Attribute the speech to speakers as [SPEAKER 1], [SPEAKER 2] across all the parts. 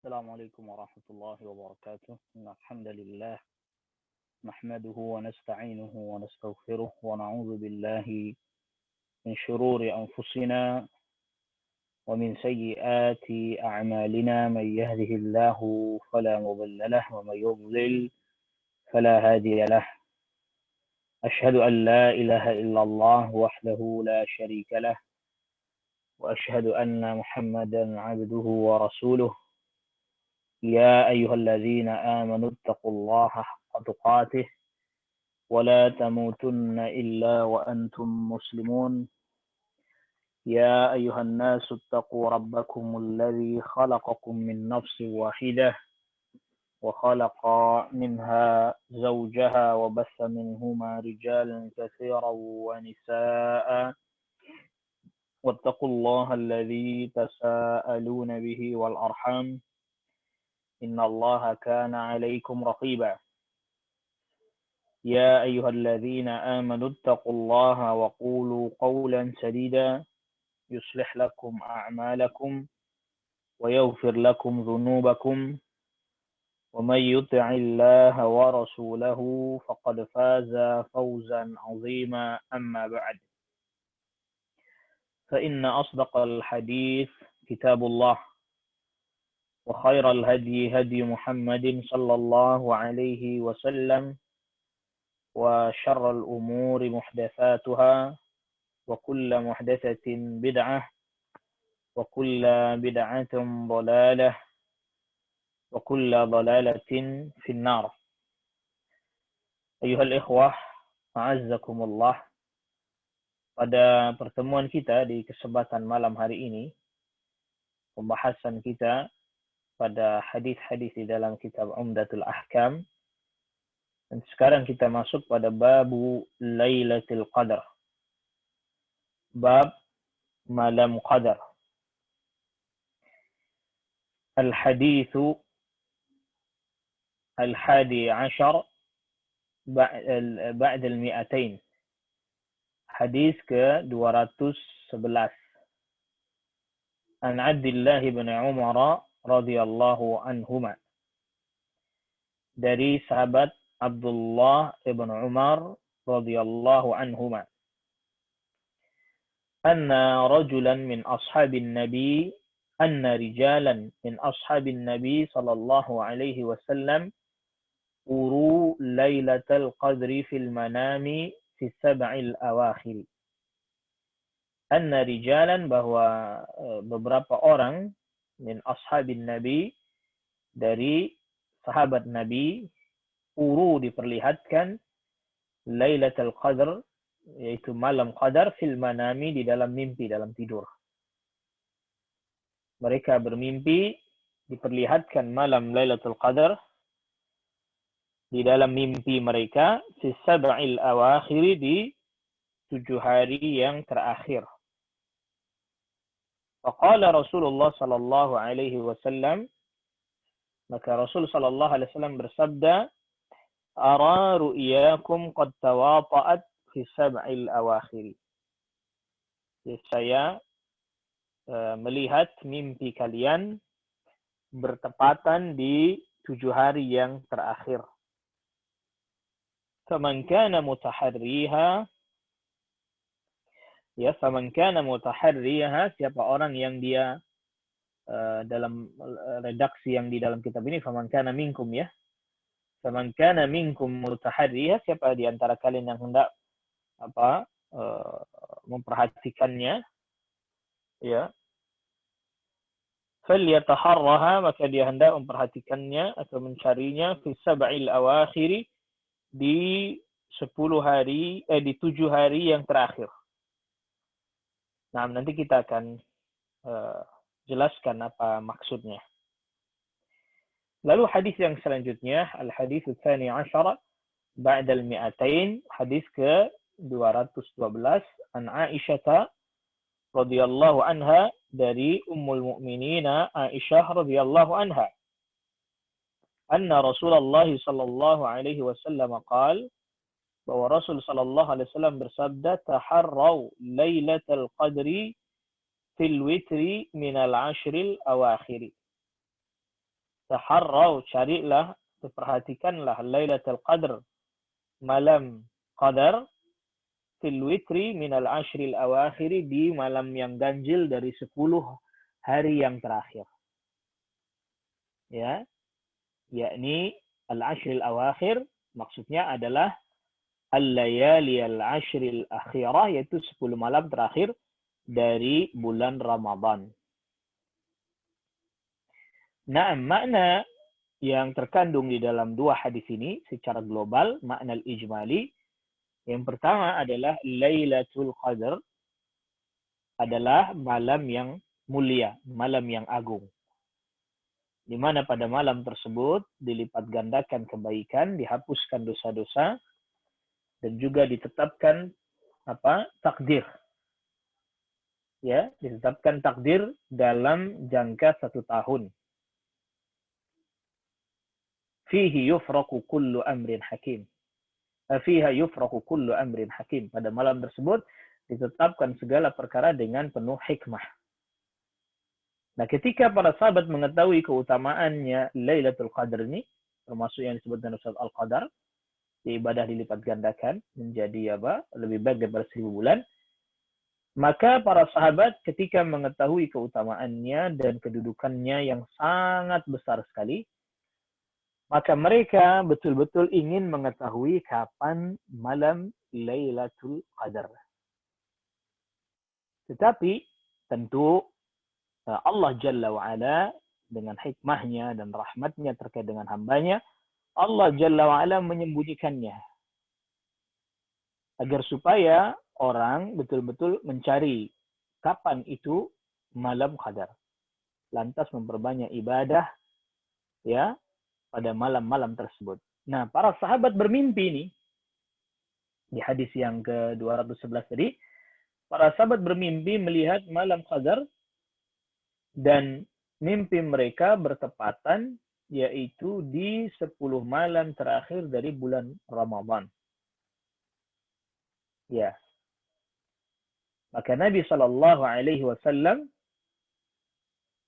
[SPEAKER 1] السلام عليكم ورحمة الله وبركاته. إن الحمد لله نحمده ونستعينه ونستغفره ونعوذ بالله من شرور أنفسنا ومن سيئات أعمالنا. من يهده الله فلا مضل له ومن يضلل فلا هادي له. أشهد أن لا إله إلا الله وحده لا شريك له وأشهد أن محمدا عبده ورسوله. يا أيها الذين آمنوا اتقوا الله حق تقاته ولا تموتن إلا وأنتم مسلمون. يا أيها الناس اتقوا ربكم الذي خلقكم من نفس واحدة وخلق منها زوجها وبث منهما رجالا كثيرا ونساء واتقوا الله الذي تساءلون به والأرحام إن الله كان عليكم رقيبا. يا أيها الذين آمنوا اتقوا الله وقولوا قولا سديدا يصلح لكم أعمالكم ويغفر لكم ذنوبكم ومن يطع الله ورسوله فقد فاز فوزا عظيما. أما بعد، فإن أصدق الحديث كتاب الله وخير الهدي هدي محمد صلى الله عليه وسلم وشر الأمور محدثاتها وكل محدثة بدعة وكل بدعة ضلالة وكل ضلالة في النار. أيها الإخوة أعزكم الله. Pada pertemuan kita di kesempatan malam hari ini, pembahasan kita pada hadis-hadis di dalam kitab Umdatul Ahkam. Dan sekarang kita masuk pada babu Lailatul Qadar. Bab malam Qadar. Al-hadithu al-hadi ashar ba'd al-mi'atain. Hadis ke-211. An Abdullah bin Umar radhiyallahu anhuma. Dari sahabat Abdullah ibn Umar radhiyallahu anhuma. Anna rajulan min ashabin nabi, anna rijalan min ashabin nabi sallallahu alaihi wasallam uru lailatul qadri fil manami fi sab'il awakhir. Anna rijalan, bahwa beberapa orang min ashabin nabi, dari sahabat nabi, uru diperlihatkan lailatul qadr, yaitu malam qadar, fil manami, di dalam mimpi, dalam tidur. Mereka bermimpi diperlihatkan malam lailatul qadar di dalam mimpi mereka, fi sab'il awakhir, di 7 hari yang terakhir. Faqala Rasulullah sallallahu alaihi wasallam, maka Rasul sallallahu alaihi wasallam bersabda, ara ru'yakum qad tawata'at fi sab'il awakhir. Saya melihat mimpi kalian bertepatan di 7 hari yang terakhir. Faman kana mutaharriha, faman kana mutaharriha, siapa orang yang dia dalam redaksi yang di dalam kitab ini faman kana minkum, faman kana minkum mutaharriha, siapa di antara kalian yang hendak memperhatikannya, falyataharraha, maka dia hendak memperhatikannya atau mencarinya fi sab'il awakhir, di 7 hari yang terakhir. Nah, nanti kita akan jelaskan apa maksudnya. Lalu hadis yang selanjutnya, al-hadis tsani ashar ba'da al-mi'atain, hadis ke-212, an Aisyah radhiyallahu anha, dari Ummul Mukminin Aisyah radhiyallahu anha, anna Rasulullah sallallahu alaihi wasallam qala, bahwa Rasul sallallahu alaihi wasallam bersabda, taharraw lailatul qadri fil witri minal ashril awakhir. taharrau, carilah, perhatikanlah Lailatul Qadar, malam qadar, fil witri minal ashril awakhiri, di malam yang ganjil dari 10 hari yang terakhir. Ya, yakni al-ashril awakhir maksudnya adalah al-layali al-ashril akhirah, yaitu 10 malam terakhir dari bulan Ramadan. Nah, makna yang terkandung di dalam dua hadis ini secara global, makna al-ijmali, yang pertama adalah Lailatul Qadar adalah malam yang mulia, malam yang agung. Di mana pada malam tersebut dilipat gandakan kebaikan, dihapuskan dosa-dosa, dan juga ditetapkan takdir. Ya, ditetapkan takdir dalam jangka 1 tahun. Fihi yufraku kullu amrin hakim. Fiha yufraku kullu amrin hakim. Pada malam tersebut ditetapkan segala perkara dengan penuh hikmah. Nah, ketika para sahabat mengetahui keutamaannya Lailatul Qadar ini, termasuk yang disebut dengan Ustaz Al-Qadar, ibadah dilipat gandakan menjadi lebih baik daripada 1000 bulan, maka para sahabat ketika mengetahui keutamaannya dan kedudukannya yang sangat besar sekali, maka mereka betul-betul ingin mengetahui kapan malam Lailatul Qadar. Tetapi tentu Allah Jalla wa'ala dengan hikmahnya dan rahmatnya terkait dengan hambanya, Allah Jalla wa'ala menyembunyikannya. Agar supaya orang betul-betul mencari kapan itu malam Qadar. Lantas memperbanyak ibadah ya pada malam-malam tersebut. Nah, para sahabat bermimpi ini, di hadis yang ke-211 tadi, para sahabat bermimpi melihat malam Qadar, dan mimpi mereka bertepatan, yaitu di 10 malam terakhir dari bulan Ramadan. Ya. Maka Nabi SAW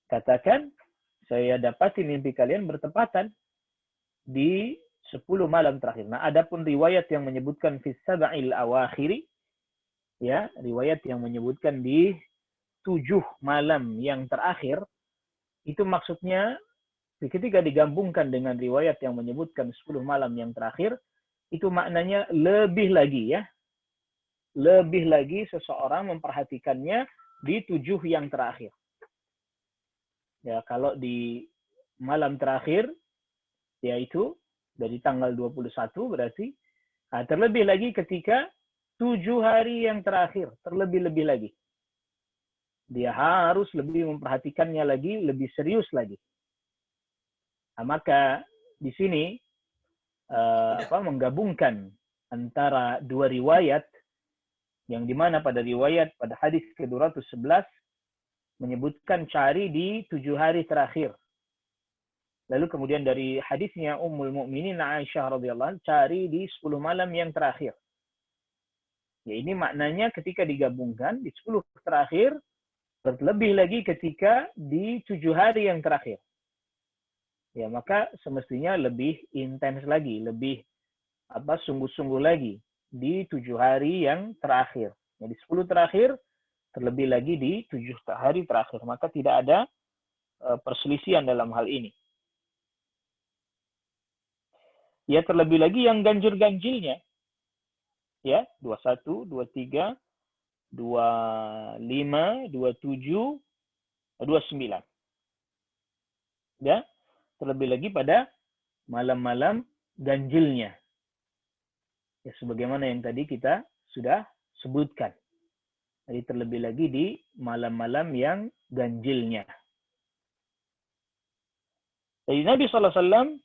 [SPEAKER 1] katakan, saya dapati mimpi kalian bertepatan di 10 malam terakhir. Nah, adapun riwayat yang menyebutkan fi sab'il awakhiri, ya, riwayat yang menyebutkan di 7 malam yang terakhir, itu maksudnya ketika digabungkan dengan riwayat yang menyebutkan 10 malam yang terakhir, itu maknanya lebih lagi ya. Lebih lagi seseorang memperhatikannya di 7 yang terakhir. Ya, kalau di malam terakhir, yaitu dari tanggal 21 berarti, terlebih lagi ketika 7 hari yang terakhir, terlebih-lebih lagi. Dia harus lebih memperhatikannya lagi, lebih serius lagi. Nah, maka di sini menggabungkan antara dua riwayat, yang dimana pada riwayat pada hadis ke-211 menyebutkan cari di 7 hari terakhir. Lalu kemudian dari hadisnya Ummul Mukminin Aisyah radhiyallahu anha, cari di 10 malam yang terakhir. Ya, ini maknanya ketika digabungkan di 10 terakhir, terlebih lagi ketika di 7 hari yang terakhir. Ya, maka semestinya lebih intens lagi, lebih sungguh-sungguh lagi di 7 hari yang terakhir. Ya, di 10 terakhir, terlebih lagi di 7 hari terakhir. Maka tidak ada perselisihan dalam hal ini. Ya, terlebih lagi yang ganjil-ganjilnya. Ya, 21, 23, 25, 27, 29. Ya, terlebih lagi pada malam-malam ganjilnya. Ya, sebagaimana yang tadi kita sudah sebutkan. Jadi terlebih lagi di malam-malam yang ganjilnya. Jadi Nabi SAW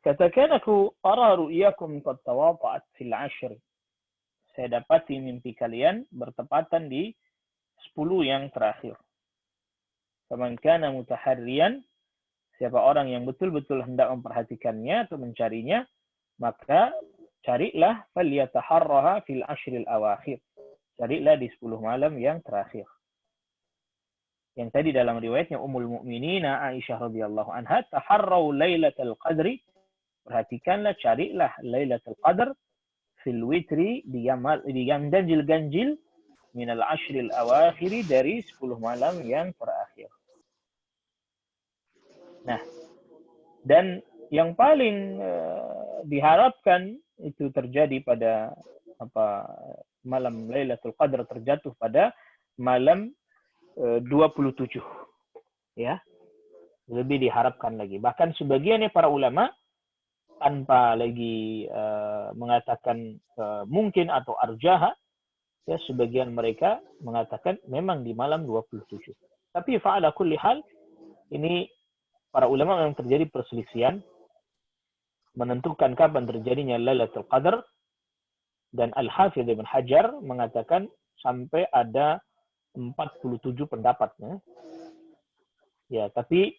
[SPEAKER 1] katakan, aku ara ru'yakum qad tawata'at fil 'ashr. Saya dapati mimpi kalian bertepatan di 10 yang terakhir. Faman kana mutaharriyan, siapa orang yang betul-betul hendak memperhatikannya atau mencarinya, maka carilah falyataharraha fil 'ashril awakhir. Carilah di 10 malam yang terakhir. Yang tadi dalam riwayatnya Ummul Mukminin Aisyah radhiyallahu anha, taharrau lailatul qadri, perhatikanlah, carilah lailatul qadar fil witri, di yang ganjil-ganjil, minal ashril awakhiri, dari 10 malam yang terakhir. Nah, dan yang paling diharapkan itu terjadi pada malam Lailatul Qadar terjatuh pada malam 27, ya. Lebih diharapkan lagi. Bahkan sebagiannya para ulama tanpa lagi mengatakan mungkin atau arjaha, ya, sebagian mereka mengatakan memang di malam 27. Tapi fa'ala kulli hal, ini para ulama memang terjadi perselisihan menentukan kapan terjadinya Lailatul Qadar, dan Al-Hafidz Ibn Hajar mengatakan sampai ada 47 pendapatnya. Ya, tapi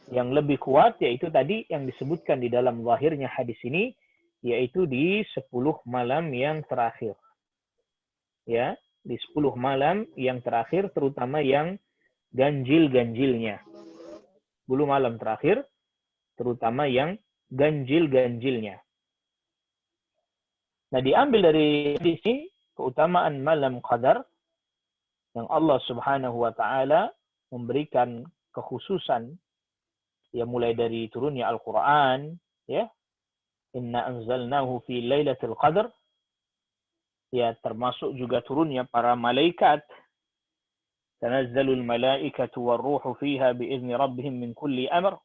[SPEAKER 1] yang lebih kuat yaitu tadi yang disebutkan di dalam zahirnya hadis ini, yaitu di 10 malam yang terakhir. Ya, di 10 malam yang terakhir, terutama yang ganjil-ganjilnya. 10 malam terakhir, terutama yang ganjil-ganjilnya. Nah, diambil dari sini keutamaan malam Qadar yang Allah Subhanahu wa taala memberikan kekhususan, ya, mulai dari turunnya Al-Qur'an, ya. Inna anzalnahu fi lailatul qadar, ya, termasuk juga turunnya para malaikat. Tanazzalul malaikatu warruhu fiha biizni rabbihim min kulli amr.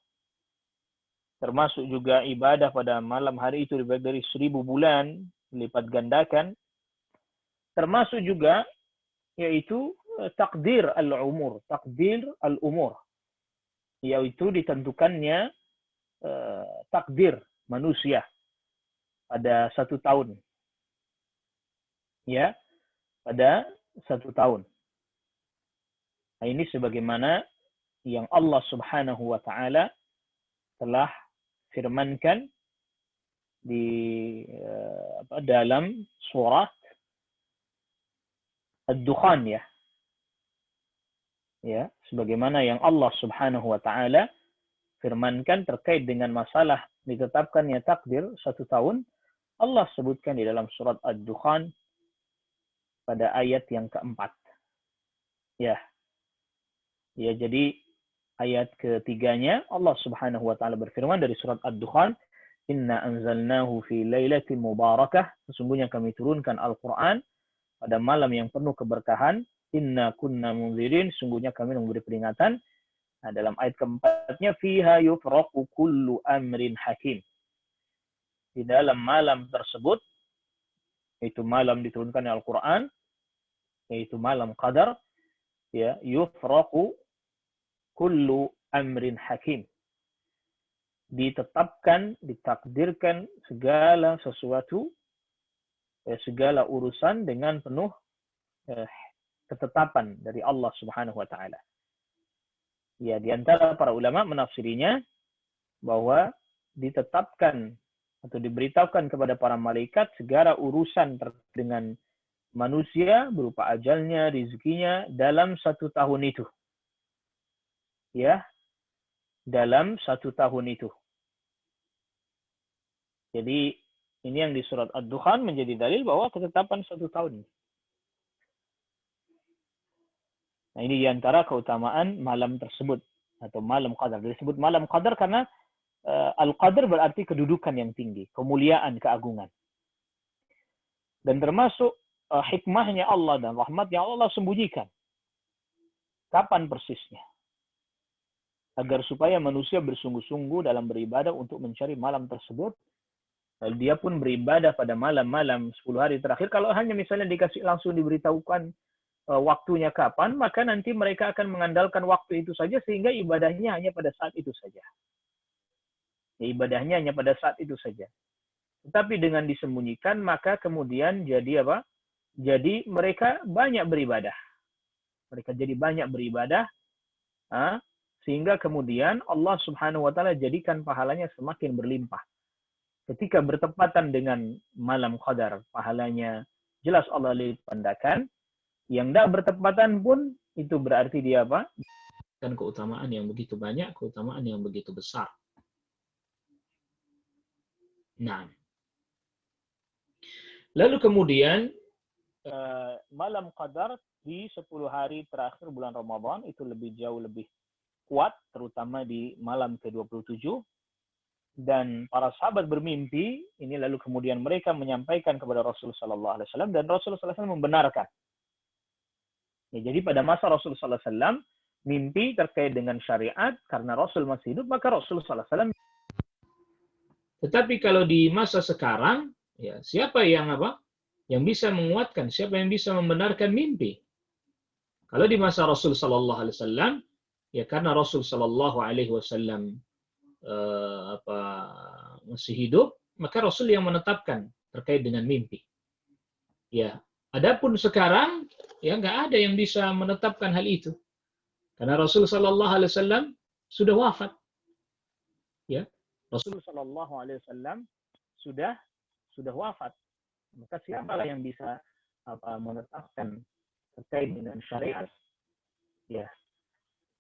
[SPEAKER 1] Termasuk juga ibadah pada malam hari itu lebih dari 1000 bulan, lipat gandakan. Termasuk juga yaitu takdir al-umur, yaitu ditentukannya takdir manusia pada 1 tahun, ya, pada 1 tahun. Nah, ini sebagaimana yang Allah Subhanahu wa taala telah firmankan di dalam surah Ad-Dukhan, ya. Ya, sebagaimana yang Allah Subhanahu wa taala firmankan terkait dengan masalah ditetapkannya takdir 1 tahun, Allah sebutkan di dalam surat Ad-Dukhan pada ayat yang keempat. Ya. Ya, jadi ayat ketiganya Allah Subhanahu wa taala berfirman dari surat Ad-Dukhan, Inna anzalnahu fi lailatin mubarakah, sesungguhnya kami turunkan Al-Qur'an pada malam yang penuh keberkahan. Inna kunna munzirin, sungguhnya kami memberi peringatan. Nah, dalam ayat keempatnya, fiha yufraqu kullu amrin hakim. Di dalam malam tersebut, yaitu malam diturunkan Al-Qur'an, yaitu malam Qadar, ya, yufraqu kullu amrin hakim. Ditetapkan, ditakdirkan segala sesuatu, segala urusan dengan penuh ketetapan dari Allah Subhanahu wa taala. Ya, di antara para ulama menafsirinya bahwa ditetapkan atau diberitahukan kepada para malaikat segala urusan dengan manusia berupa ajalnya, rezekinya dalam 1 tahun itu. Ya, dalam 1 tahun itu. Jadi ini yang di surat Ad-Dukhan menjadi dalil bahwa ketetapan 1 tahun. Nah, ini di antara keutamaan malam tersebut atau malam Qadar. Disebut malam Qadar karena Al-Qadar berarti kedudukan yang tinggi, kemuliaan, keagungan. Dan termasuk hikmahnya Allah dan rahmatnya Allah sembunyikan. Kapan persisnya? Agar supaya manusia bersungguh-sungguh dalam beribadah untuk mencari malam tersebut. Lalu dia pun beribadah pada malam-malam 10 hari terakhir. Kalau hanya misalnya dikasih langsung diberitahukan waktunya kapan, maka nanti mereka akan mengandalkan waktu itu saja sehingga ibadahnya hanya pada saat itu saja. Ya, ibadahnya hanya pada saat itu saja. Tetapi dengan disembunyikan, maka kemudian jadi apa? Jadi mereka banyak beribadah. Mereka jadi banyak beribadah, sehingga kemudian Allah Subhanahu wa taala jadikan pahalanya semakin berlimpah. Ketika bertepatan dengan malam Qadar, pahalanya jelas Allah lipat gandakan. Yang tidak bertepatan pun itu berarti dia apa?
[SPEAKER 2] mendapatkan keutamaan yang begitu banyak, keutamaan yang begitu besar. Nah, lalu kemudian
[SPEAKER 1] malam qadar di 10 hari terakhir bulan Ramadan itu jauh lebih kuat, terutama di malam ke-27. Dan para sahabat bermimpi, ini lalu kemudian mereka menyampaikan kepada Rasulullah Sallallahu Alaihi Wasallam, dan Rasulullah Sallallahu Alaihi Wasallam membenarkan. Ya, jadi pada masa Rasulullah Sallallahu Alaihi Wasallam, mimpi terkait dengan syariat, karena Rasul masih hidup, maka Rasulullah Sallallahu Alaihi Wasallam.
[SPEAKER 2] Tetapi kalau di masa sekarang, ya siapa yang bisa menguatkan, siapa yang bisa membenarkan mimpi? Kalau di masa Rasul Sallallahu Alaihi Wasallam, ya karena Rasul Sallallahu Alaihi Wasallam masih hidup, maka Rasul yang menetapkan terkait dengan mimpi. Ya, adapun sekarang ya nggak ada yang bisa menetapkan hal itu, karena Rasul Sallallahu Alaihi Wasallam sudah wafat. Ya,
[SPEAKER 1] Rasul Sallallahu Alaihi Wasallam sudah wafat. Maka siapalah yang bisa menetapkan terkait dengan syariat? Ya.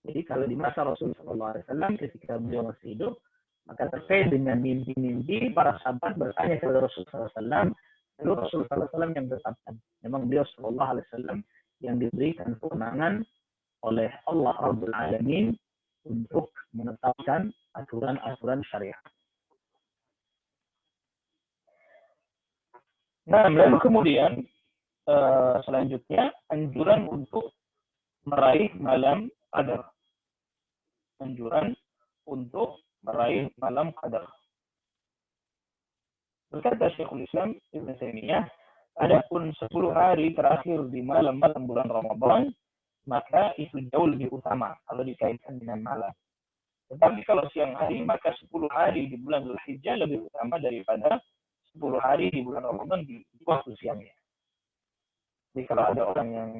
[SPEAKER 1] Jadi kalau di masa Rasul Sallallahu Alaihi Wasallam ketika beliau masih hidup, maka terkait dengan mimpi-mimpi para sahabat bertanya kepada Rasul Sallallahu Alaihi Wasallam, lalu Rasul Sallallahu Alaihi Wasallam yang menetapkan. Memang beliau Sallallahu Alaihi Wasallam yang diberikan kewenangan oleh Allah Rabbul Alamin untuk menetapkan aturan-aturan syariat. Nah, lalu kemudian selanjutnya anjuran untuk meraih malam qadar. Anjuran untuk meraih malam qadar. Berkata Syekhul Islam Ibn Taimiyah, adapun 10 hari terakhir di malam-malam bulan Ramadan, maka itu jauh lebih utama kalau dikaitkan dengan malam. Tetapi kalau siang hari, maka 10 hari di bulan Dzulhijjah lebih utama daripada 10 hari di bulan Ramadan di waktu siangnya. Jadi kalau ada orang yang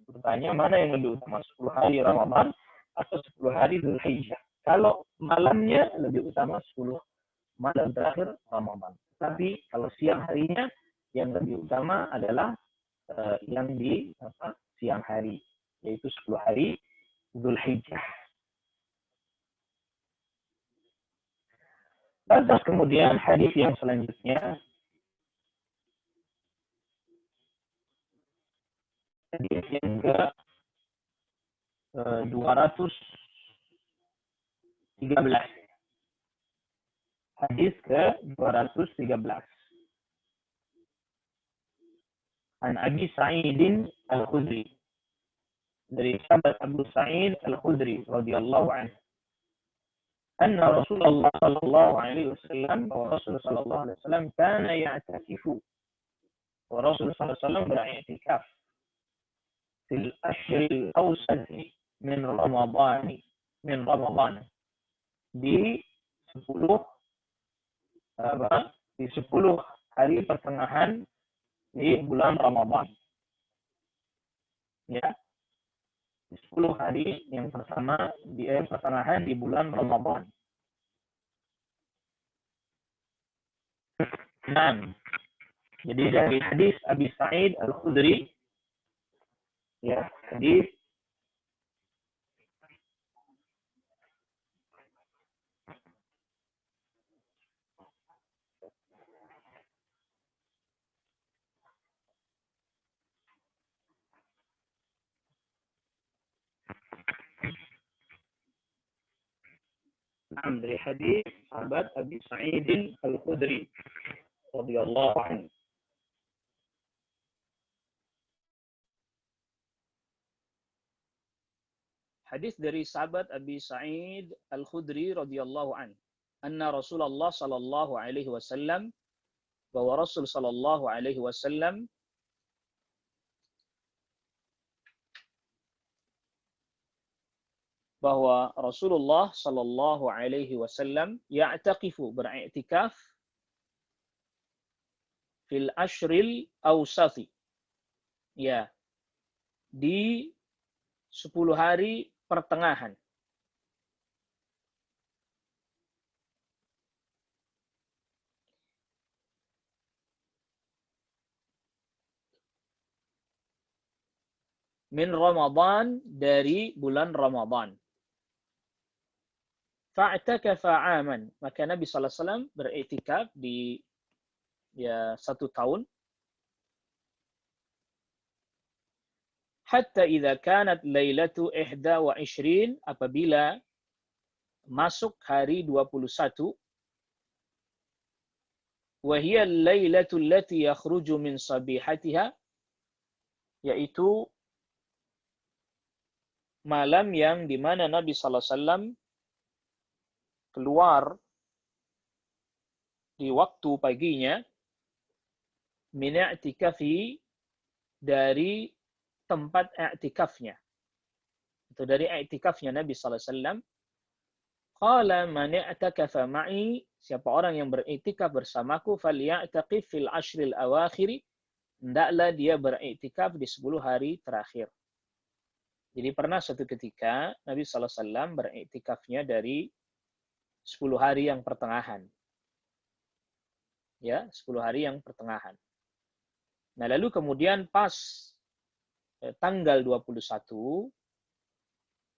[SPEAKER 1] bertanya mana yang lebih utama, 10 hari Ramadan atau 10 hari Dzulhijjah. Kalau malamnya lebih utama 10 malam terakhir Ramadan. Tapi kalau siang harinya yang lebih utama adalah yang di siang hari, yaitu 10 hari Dzulhijjah. Lantas kemudian hadis yang selanjutnya, hadis yang ke 213. Hadis ke 213. An Abi Sa'id Al-Khudri, dari sahabat Abu Sa'id Al-Khudri radhiyallahu anhu, anna Rasulullah sallallahu alaihi wasallam, wa Rasul sallallahu alaihi wasallam kana ya'takifu, wa Rasul sallallahu alaihi wasallam beriktikaf fil ashril awsati min Ramadan, di 10 hari pertengahan di bulan Ramadan. Ya, 10 hari yang pertama di pertengahan di bulan Ramadan. Nah, jadi dari hadis Abi Sa'id Al-Khudri, ya, hadis dari hadis sahabat Abi Sa'id Al-Khudri radhiyallahu anhu. Hadis dari sahabat Abi Sa'id Al-Khudri radhiyallahu anhu, anna Rasulullah sallallahu alaihi wasallam, bahwa Rasul sallallahu alaihi wasallam bahwa Rasulullah sallallahu alaihi wasallam ya'taqifu, beriktikaf fil ashril awsati, ya, di 10 hari pertengahan. min Ramadan, dari bulan Ramadan. Fa'takafa 'aman, maka Nabi sallallahu alaihi wasallam beriktikaf di 1 tahun. Hatta idza kanat lailatu 21, apabila masuk hari 21, wa hiya al-lailatu allati yakhruju min sabihatiha, yaitu malam yang di mana Nabi sallallahu alaihi wasallam keluar di waktu paginya, min i'tikafi, dari tempat i'tikafnya, atau dari i'tikafnya Nabi sallallahu alaihi wasallam. Qala man i'takafa ma'i, siapa orang yang beriktikaf bersamaku, falya'taqif fil ashril awakhir, hendaklah dia beriktikaf di 10 hari terakhir. Jadi pernah suatu ketika Nabi sallallahu alaihi wasallam beriktikafnya dari 10 hari yang pertengahan. Ya, 10 hari yang pertengahan. Nah, lalu kemudian pas tanggal 21,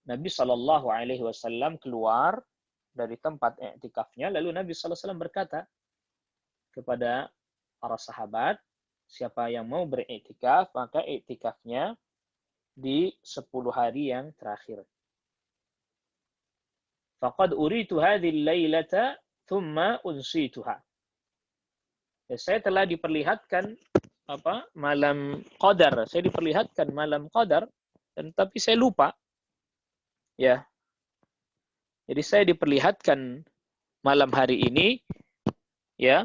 [SPEAKER 1] Nabi sallallahu alaihi wasallam keluar dari tempat i'tikafnya, lalu Nabi sallallahu alaihi wasallam berkata kepada para sahabat, siapa yang mau beriktikaf, maka iktikafnya di 10 hari yang terakhir. Faqad uritu hadhihi al-lailata thumma unsituha. Saya telah diperlihatkan malam Qadar. Saya diperlihatkan malam Qadar, dan tapi saya lupa. Ya. Jadi saya diperlihatkan malam hari ini, ya.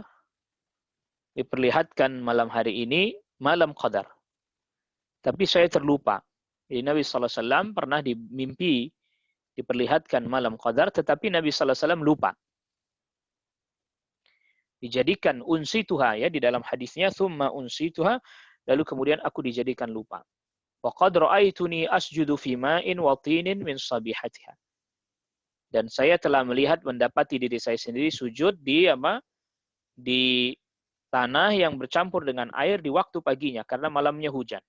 [SPEAKER 1] Diperlihatkan malam hari ini malam Qadar. Tapi saya terlupa. Jadi Nabi sallallahu alaihi wasallam pernah dimimpi diperlihatkan malam Qadar, tetapi Nabi sallallahu alaihi wasallam lupa. Dijadikan unsituha, ya, di dalam hadisnya thumma unsituha, lalu kemudian aku dijadikan lupa. Wa qad ra'aituni asjudu fi ma'in wa tinin min sabihatiha. Dan saya telah mendapati diri saya sendiri sujud di tanah yang bercampur dengan air di waktu paginya karena malamnya hujan.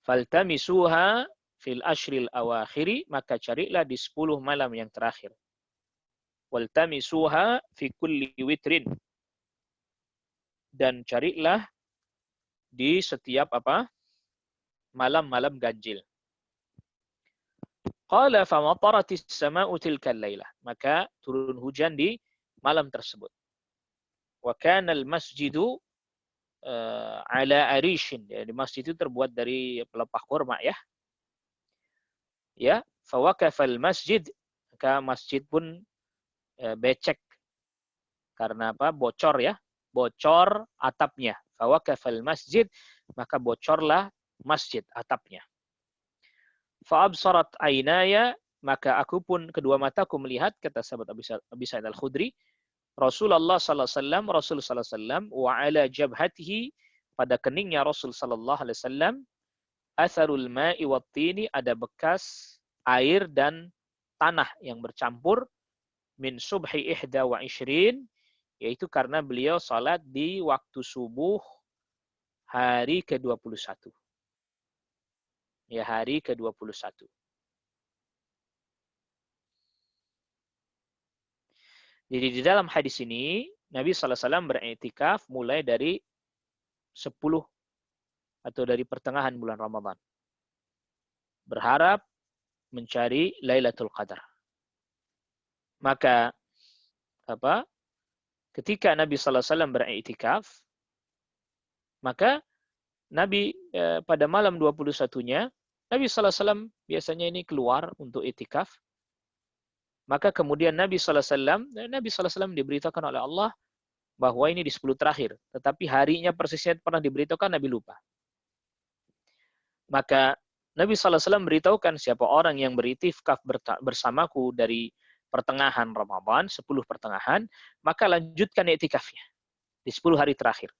[SPEAKER 1] Faltamisuha fil ashril awakhiri, maka carilah di 10 malam yang terakhir. Waltamisuha fi kulli witrin, dan carilah di setiap malam-malam ganjil. Qala famataratis sama'u tilkal lailah, maka turun hujan di malam tersebut. Wa kana al-masjidu ala arishin, ya, di masjid itu terbuat dari pelepah kurma, ya. Ya, fawaqafa al-masjid, maka masjid pun becek karena bocor, ya, bocor atapnya. Fawaqafal masjid, maka bocorlah masjid atapnya. Fa'absarat aynaya, maka aku pun kedua mataku melihat, kata sahabat Abi Sa'id Al-Khudri, Rasulullah sallallahu alaihi wasallam, Rasul sallallahu alaihi wasallam, wa ala jabhatihi, pada keningnya Rasul sallallahu alaihi wasallam, atharul ma'i wat tini, ada bekas air dan tanah yang bercampur, min subhi 21, yaitu karena beliau salat di waktu subuh hari ke-21. Ya, hari ke-21. Jadi di dalam hadis ini Nabi sallallahu alaihi wasallam beriktikaf mulai dari 10 atau dari pertengahan bulan Ramadan. Berharap mencari Lailatul Qadar. Maka ketika Nabi sallallahu alaihi wasallam beriktikaf, maka Nabi pada malam 21-nya, Nabi sallallahu alaihi wasallam biasanya ini keluar untuk iktikaf. Maka kemudian Nabi sallallahu alaihi wasallam diberitakan oleh Allah bahwa ini di 10 terakhir, tetapi harinya persisnya pernah diberitakan, Nabi lupa. Maka Nabi sallallahu alaihi wasallam beritahukan, siapa orang yang beriktikaf bersamaku dari pertengahan Ramadan, 10 pertengahan, maka lanjutkan iktikafnya di 10 hari terakhir.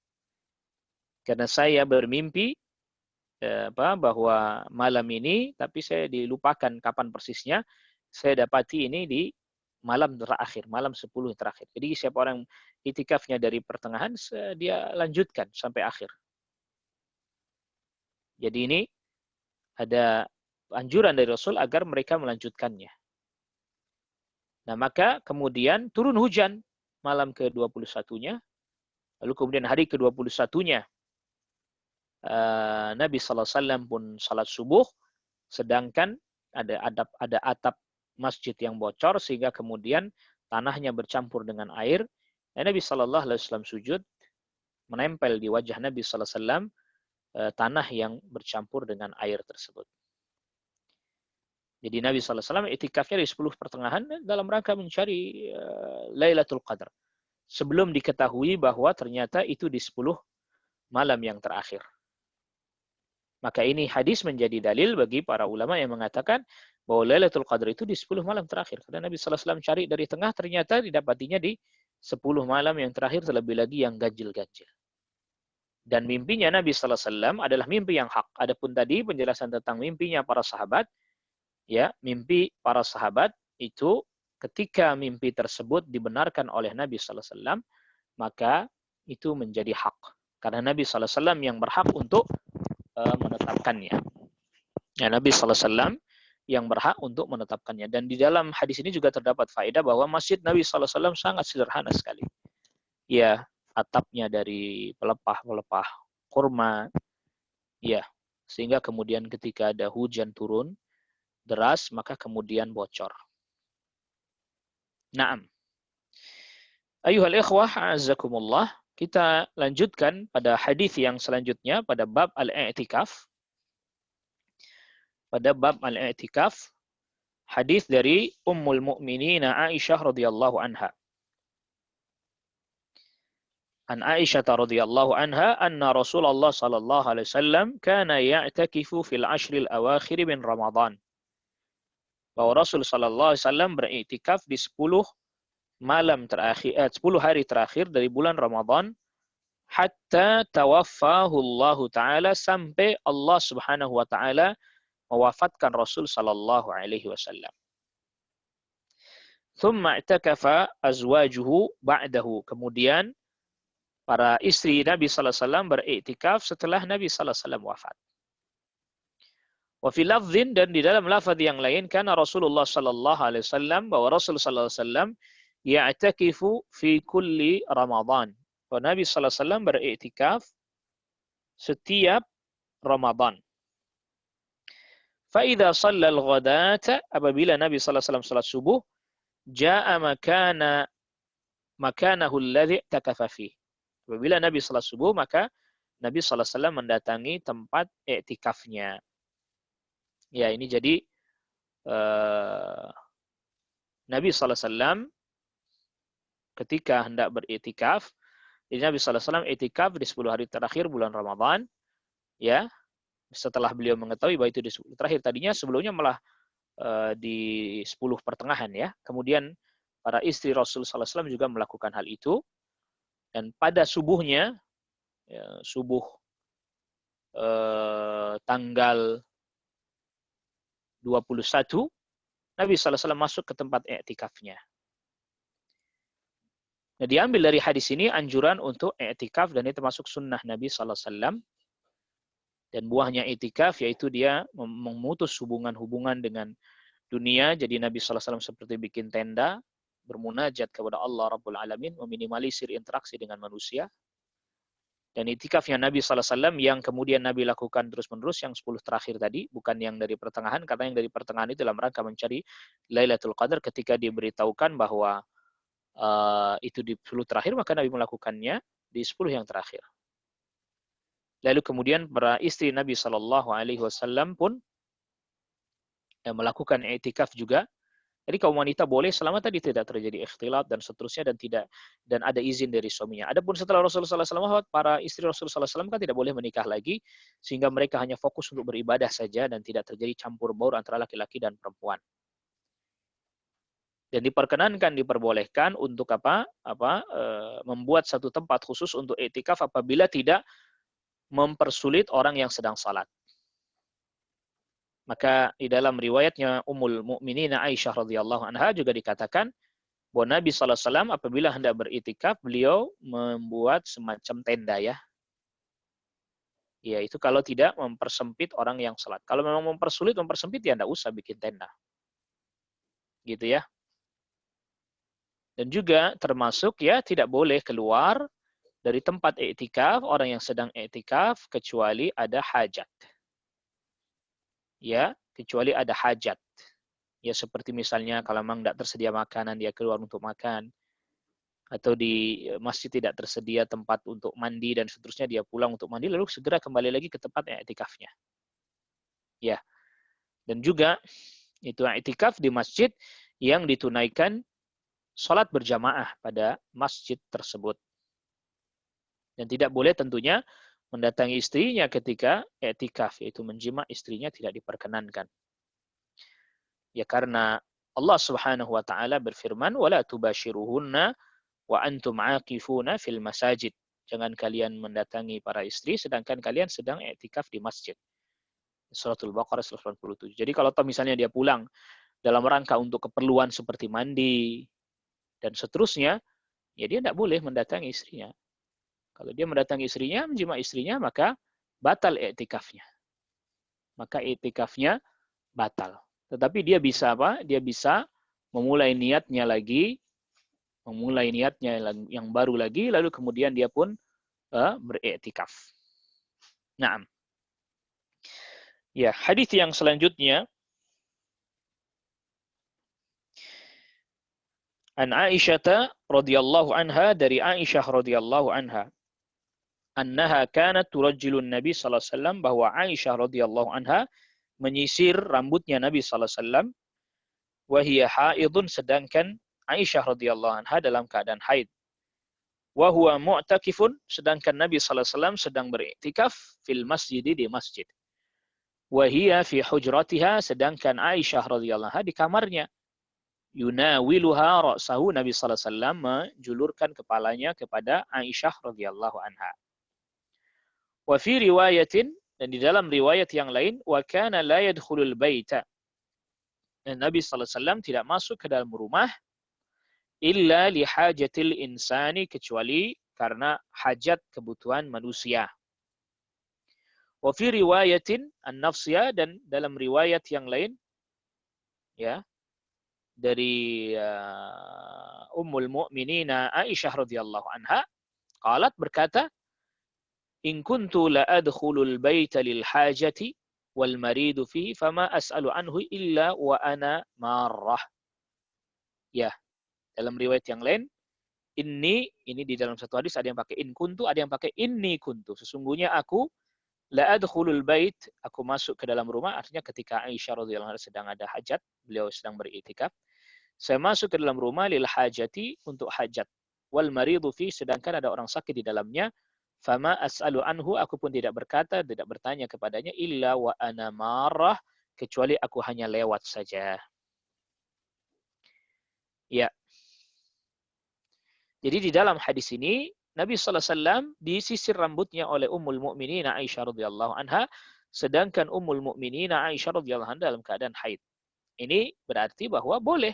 [SPEAKER 1] Karena saya bermimpi bahwa malam ini, tapi saya dilupakan kapan persisnya, saya dapati ini di malam terakhir, malam 10 terakhir. Jadi siapa orang iktikafnya dari pertengahan, dia lanjutkan sampai akhir.
[SPEAKER 2] Jadi ini ada anjuran dari Rasul agar mereka melanjutkannya. Nah, maka kemudian turun hujan malam ke-21-nya, lalu kemudian hari ke-21-nya Nabi sallallahu alaihi wasallam pun salat subuh, sedangkan ada atap masjid yang bocor sehingga kemudian tanahnya bercampur dengan air. Dan Nabi sallallahu alaihi wasallam sujud, menempel di wajah Nabi sallallahu alaihi wasallam tanah yang bercampur dengan air tersebut. Jadi Nabi sallallahu alaihi wasallam itikafnya di 10 pertengahan dalam rangka mencari Lailatul Qadar. Sebelum diketahui bahwa ternyata itu di 10 malam yang terakhir. Maka ini hadis menjadi dalil bagi para ulama yang mengatakan bahwa Lailatul Qadar itu di 10 malam terakhir. Karena Nabi sallallahu alaihi wasallam cari dari tengah, ternyata didapatinya di 10 malam yang terakhir, terlebih lagi yang ganjil-ganjil. Dan mimpinya Nabi sallallahu alaihi wasallam adalah mimpi yang hak. Adapun tadi penjelasan tentang mimpinya para sahabat, ya, mimpi para sahabat itu ketika mimpi tersebut dibenarkan oleh Nabi sallallahu alaihi wasallam, maka itu menjadi hak. Karena Nabi sallallahu alaihi wasallam yang berhak untuk menetapkannya. Ya, Nabi sallallahu alaihi wasallam yang berhak untuk menetapkannya. Dan di dalam hadis ini juga terdapat faedah bahwa masjid Nabi sallallahu alaihi wasallam sangat sederhana sekali. Ya, atapnya dari pelepah-pelepah kurma. Ya, sehingga kemudian ketika ada hujan turun deras, maka kemudian bocor. Naam. Ayuhal ikhwah, a'azzakumullah. Kita lanjutkan pada hadis yang selanjutnya pada bab al-i'tikaf. Pada bab al-i'tikaf, hadis dari Ummul Mukminin Aisyah radhiyallahu anha. An Aisyah radhiyallahu anha anna Rasulullah sallallahu alaihi wasallam kana ya'takifu fil ashril awakhir min Ramadan. Bahwa Rasul sallallahu alaihi wasallam beriktikaf di 10 malam terakhir 10 hari terakhir dari bulan Ramadan, hatta tawaffahu Allah taala, sampai Allah Subhanahu wa taala mewafatkan Rasul sallallahu alaihi wasallam. Thumma i'takafa azwajuhu ba'dahu. Kemudian para istri Nabi sallallahu alaihi wasallam beriktikaf setelah Nabi sallallahu alaihi wasallam wafat. Wa fi lafdhin, dan di dalam lafaz yang lain, karena Rasulullah sallallahu alaihi wasallam, bahwa Rasul sallallahu alaihi wasallam ya'takifu fi kulli Ramadan. Bahwa Nabi sallallahu alaihi wasallam beriktikaf setiap Ramadan. Fa idza shalla al-ghadata, apabila Nabi sallallahu alaihi wasallam salat subuh, jaa makanahu alladhi i'takafa fi. Apabila Nabi salat subuh, maka Nabi sallallahu alaihi wasallam mendatangi tempat i'tikafnya. Ya, ini jadi Nabi sallallahu alaihi wasallam ketika hendak beriktikaf, jadi Nabi sallallahu alaihi wasallam iktikaf di 10 hari terakhir bulan Ramadan, ya. Setelah beliau mengetahui bahwa itu di 10 terakhir, tadinya sebelumnya malah di 10 pertengahan, ya. Kemudian para istri Rasul sallallahu alaihi wasallam juga melakukan hal itu, dan pada subuhnya, ya, subuh tanggal 21, Nabi sallallahu alaihi wasallam masuk ke tempat i'tikafnya. Nah, diambil dari hadis ini anjuran untuk i'tikaf, dan ini termasuk sunnah Nabi sallallahu alaihi wasallam. Dan buahnya i'tikaf yaitu dia memutus hubungan-hubungan dengan dunia. Jadi Nabi sallallahu alaihi wasallam seperti bikin tenda, bermunajat kepada Allah Rabbul Alamin, meminimalisir interaksi dengan manusia. Dan i'tikafnya Nabi sallallahu alaihi wasallam yang kemudian Nabi lakukan terus-menerus yang 10 terakhir tadi, bukan yang dari pertengahan, karena yang dari pertengahan itu dalam rangka mencari Lailatul Qadar. Ketika diberitahukan bahwa itu di 10 terakhir, maka Nabi melakukannya di 10 yang terakhir. Lalu kemudian para istri Nabi sallallahu alaihi wasallam pun melakukan i'tikaf juga. Jadi kaum wanita boleh selama tadi tidak terjadi ikhtilat dan seterusnya, dan ada izin dari suaminya. Adapun setelah Rasulullah SAW, para istri Rasulullah SAW kan tidak boleh menikah lagi, sehingga mereka hanya fokus untuk beribadah saja dan tidak terjadi campur baur antara laki-laki dan perempuan. Dan diperbolehkan untuk membuat satu tempat khusus untuk i'tikaf apabila tidak mempersulit orang yang sedang salat. Maka di dalam riwayatnya Ummul Mukminin Aisyah radhiyallahu anha juga dikatakan bahwa Nabi sallallahu alaihi wasallam apabila hendak beriktikaf, beliau membuat semacam tenda, ya. Ya, itu kalau tidak mempersempit orang yang salat. Kalau memang mempersempit ya enggak usah bikin tenda. Gitu ya. Dan juga termasuk ya tidak boleh keluar dari tempat i'tikaf orang yang sedang i'tikaf kecuali ada hajat. Ya, kecuali ada hajat. Ya seperti misalnya kalau memang tidak tersedia makanan dia keluar untuk makan, atau di masjid tidak tersedia tempat untuk mandi dan seterusnya dia pulang untuk mandi lalu segera kembali lagi ke tempat i'tikafnya. Ya. Dan juga itu i'tikaf di masjid yang ditunaikan salat berjamaah pada masjid tersebut. Dan tidak boleh tentunya mendatangi istrinya ketika i'tikaf, yaitu menjima istrinya tidak diperkenankan. Ya karena Allah Subhanahu wa taala berfirman, "Wala tubashiruhunna wa antum 'akifuna fil masajid." Jangan kalian mendatangi para istri sedangkan kalian sedang i'tikaf di masjid. Suratul Baqarah 187. Jadi kalau misalnya dia pulang dalam rangka untuk keperluan seperti mandi dan seterusnya, ya dia tidak boleh mendatangi istrinya. Kalau dia mendatangi istrinya, menjima istrinya, maka batal i'tikafnya. Maka i'tikafnya batal. Tetapi dia bisa apa? Dia bisa memulai niatnya lagi, memulai niatnya yang baru lagi, lalu kemudian dia pun beriktikaf. Naam. Ya, hadis yang selanjutnya an Aisyah radhiyallahu anha, dari Aisyah radhiyallahu anha, annaha kanat turajjilun Nabi sallallahu alaihi wasallam, bahwa Aisyah radhiyallahu anha menyisir rambutnya Nabi sallallahu alaihi wasallam, wa hiya haidun, sedangkan Aisyah radhiyallahu anha dalam keadaan haid. Wa huwa mu'takifun, sedangkan Nabi sallallahu alaihi wasallam sedang beriktikaf fil masjid, di masjid. Wa hiya fi hujratiha, sedangkan Aisyah radhiyallahu anha di kamarnya. Yunawiluha ra'sahu, Nabi sallallahu alaihi wasallam menjulurkan kepalanya kepada Aisyah radhiyallahu anha. Wa fi riwayatin, dan di dalam riwayat yang lain, wa kana la yadkhulul baita, dan Nabi sallallahu alaihi wasallam tidak masuk ke dalam rumah illa li hajatil insani, kecuali karena hajat kebutuhan manusia. Wa fi riwayatin an-nafsiyah, dan dalam riwayat yang lain ya dari Ummul Mukminina Aisyah radhiyallahu anha, qalat, berkata, in kuntu la adkhulul baita lil hajati wal maridu fihi fama as'alu anhu illa wa ana marrah. Ya, dalam riwayat yang lain, ini di dalam satu hadis ada yang pakai in kuntu, ada yang pakai inni kuntu. Sesungguhnya aku la adkhulul bait, aku masuk ke dalam rumah, artinya ketika Aisyah radhiyallahu anha sedang ada hajat, beliau sedang beriktikaf. Saya masuk ke dalam rumah lil hajati, untuk hajat. Wal maridu fi, sedangkan ada orang sakit di dalamnya. Fama as'alu anhu, aku pun tidak berkata, tidak bertanya kepadanya, illa wa ana marrah, kecuali aku hanya lewat saja. Ya. Jadi di dalam hadis ini Nabi sallallahu alaihi wasallam disisir rambutnya oleh Ummul Mukminin Aisyah radhiyallahu anha, sedangkan Ummul Mukminin Aisyah radhiyallahu anha dalam keadaan haid. Ini berarti bahwa boleh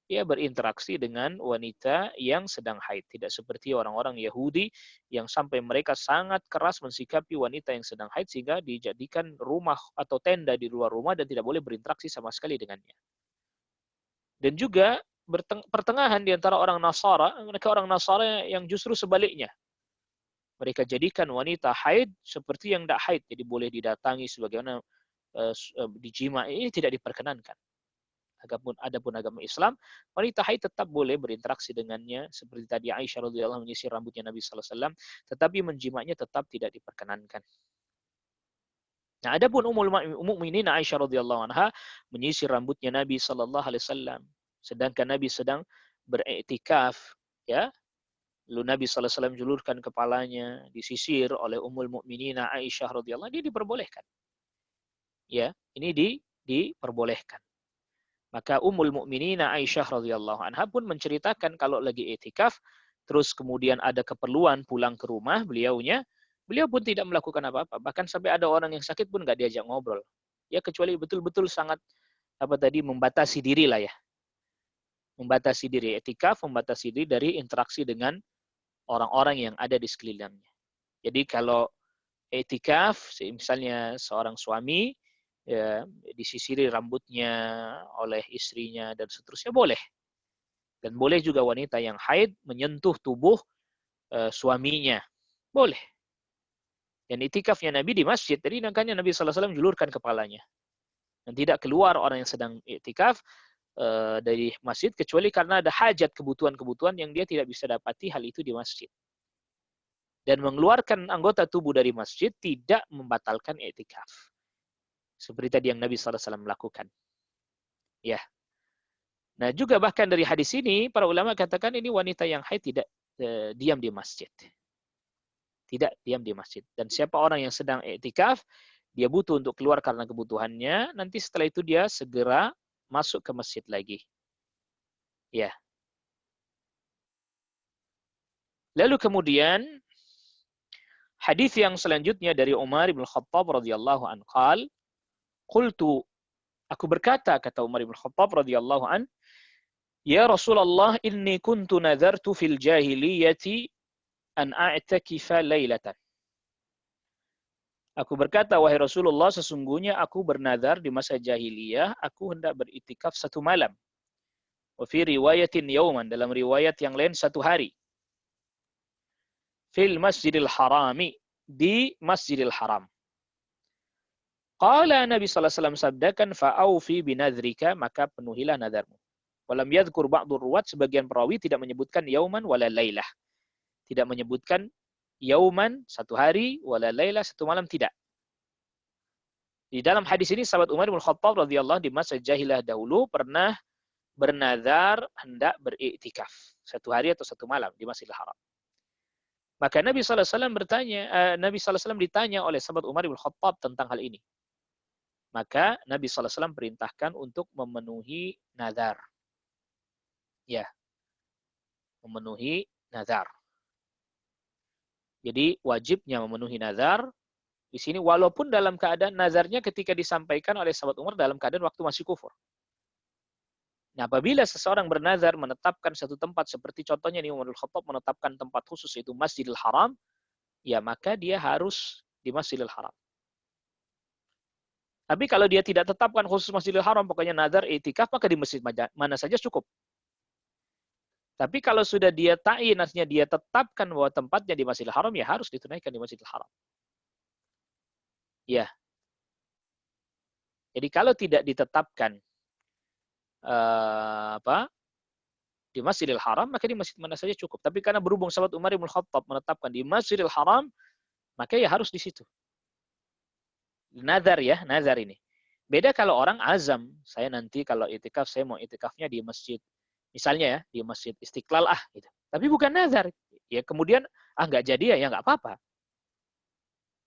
[SPEAKER 2] ia berinteraksi dengan wanita yang sedang haid. Tidak seperti orang-orang Yahudi yang sampai mereka sangat keras mensikapi wanita yang sedang haid sehingga dijadikan rumah atau tenda di luar rumah dan tidak boleh berinteraksi sama sekali dengannya. Dan juga pertengahan di antara orang Nasara, mereka orang Nasara yang justru sebaliknya. Mereka jadikan wanita haid seperti yang tidak haid, jadi boleh didatangi sebagaimana dijima, ini tidak diperkenankan. Adapun agama Islam, wanita haid tetap boleh berinteraksi dengannya, seperti tadi Aisyah radhiyallahu anha menyisir rambutnya Nabi sallallahu alaihi wasallam, tetapi menjimanya tetap tidak diperkenankan. Nah, adapun Ummul Mukminin Aisyah radhiyallahu anha menyisir rambutnya Nabi sallallahu alaihi wasallam, sedangkan Nabi sedang beriktikaf, ya. Lalu Nabi sallallahu alaihi wasallam julurkan kepalanya, disisir oleh Ummul Mukminin Aisyah radhiyallahu anha, dia diperbolehkan. Ya, ini diperbolehkan. Maka Ummul Mukminin Aisyah radhiyallahu anha pun menceritakan kalau lagi i'tikaf, terus kemudian ada keperluan pulang ke rumah beliau pun tidak melakukan apa-apa. Bahkan sampai ada orang yang sakit pun nggak diajak ngobrol. Ya kecuali betul-betul sangat membatasi diri lah ya. Membatasi diri i'tikaf, membatasi diri dari interaksi dengan orang-orang yang ada di sekelilingnya. Jadi kalau i'tikaf, misalnya seorang suami ya, disisiri rambutnya oleh istrinya dan seterusnya boleh. Dan boleh juga wanita yang haid menyentuh tubuh suaminya. Boleh. Dan itikafnya Nabi di masjid. Jadi makanya Nabi SAW julurkan kepalanya. Dan tidak keluar orang yang sedang iktikaf dari masjid kecuali karena ada hajat kebutuhan-kebutuhan yang dia tidak bisa dapati hal itu di masjid. Dan mengeluarkan anggota tubuh dari masjid tidak membatalkan iktikaf. Seperti tadi yang Nabi SAW melakukan. Ya. Nah juga bahkan dari hadis ini, para ulama katakan ini wanita yang haid tidak diam di masjid. Tidak diam di masjid. Dan siapa orang yang sedang iktikaf, dia butuh untuk keluar karena kebutuhannya, nanti setelah itu dia segera masuk ke masjid lagi. Ya. Lalu kemudian hadis yang selanjutnya dari Umar bin Khattab radhiyallahu anhu qal, qultu, aku berkata, kata Umar bin Khattab radhiyallahu anhu, ya Rasulullah, inni kuntu nadhartu fil jahiliyati an a'takifa lailatan. Aku berkata, wahai Rasulullah, sesungguhnya aku bernazar di masa jahiliyah, aku hendak beritikaf satu malam. Wa fi riwayatin yauman, dalam riwayat yang lain satu hari. Fil masjidil harami, di masjidil haram. Qala Nabi SAW sabdakan, fa'aufi binadhrika, maka penuhilah nazarmu. Walam yadhkur ba'dur ruwat, sebagian perawi tidak menyebutkan yauman wala laylah. Tidak menyebutkan yauman, satu hari, wala laylah, satu malam, tidak. Di dalam hadis ini, sahabat Umar bin Khattab radhiyallahu di masa jahiliyah dahulu pernah bernazar hendak beriktikaf. Satu hari atau satu malam di Masjidil Haram. Maka Nabi SAW Nabi SAW ditanya oleh sahabat Umar bin Khattab tentang hal ini. Maka Nabi SAW perintahkan untuk memenuhi nazar. Ya, memenuhi nazar. Jadi wajibnya memenuhi nazar di sini walaupun dalam keadaan nazarnya ketika disampaikan oleh sahabat Umar dalam keadaan waktu masih kufur. Nah, apabila seseorang bernazar menetapkan satu tempat seperti contohnya nih Umar bin Khattab menetapkan tempat khusus yaitu Masjidil Haram, ya maka dia harus di Masjidil Haram. Tapi kalau dia tidak tetapkan khusus Masjidil Haram, pokoknya nazar i'tikaf, maka di masjid mana saja cukup. Tapi kalau sudah dia ta'in, artinya dia tetapkan bahwa tempatnya di Masjidil Haram, ya harus ditunaikan di Masjidil Haram. Ya. Jadi kalau tidak ditetapkan di Masjidil Haram, maka di masjid mana saja cukup. Tapi karena berhubung sahabat Umar bin Khattab menetapkan di Masjidil Haram, maka ya harus di situ. Nazar ya, nazar ini. Beda kalau orang azam, saya nanti kalau itikaf, saya mau itikafnya di masjid. Misalnya ya, di Masjid Istiqlal gitu. Tapi bukan nazar. Ya kemudian, nggak jadi ya nggak apa-apa.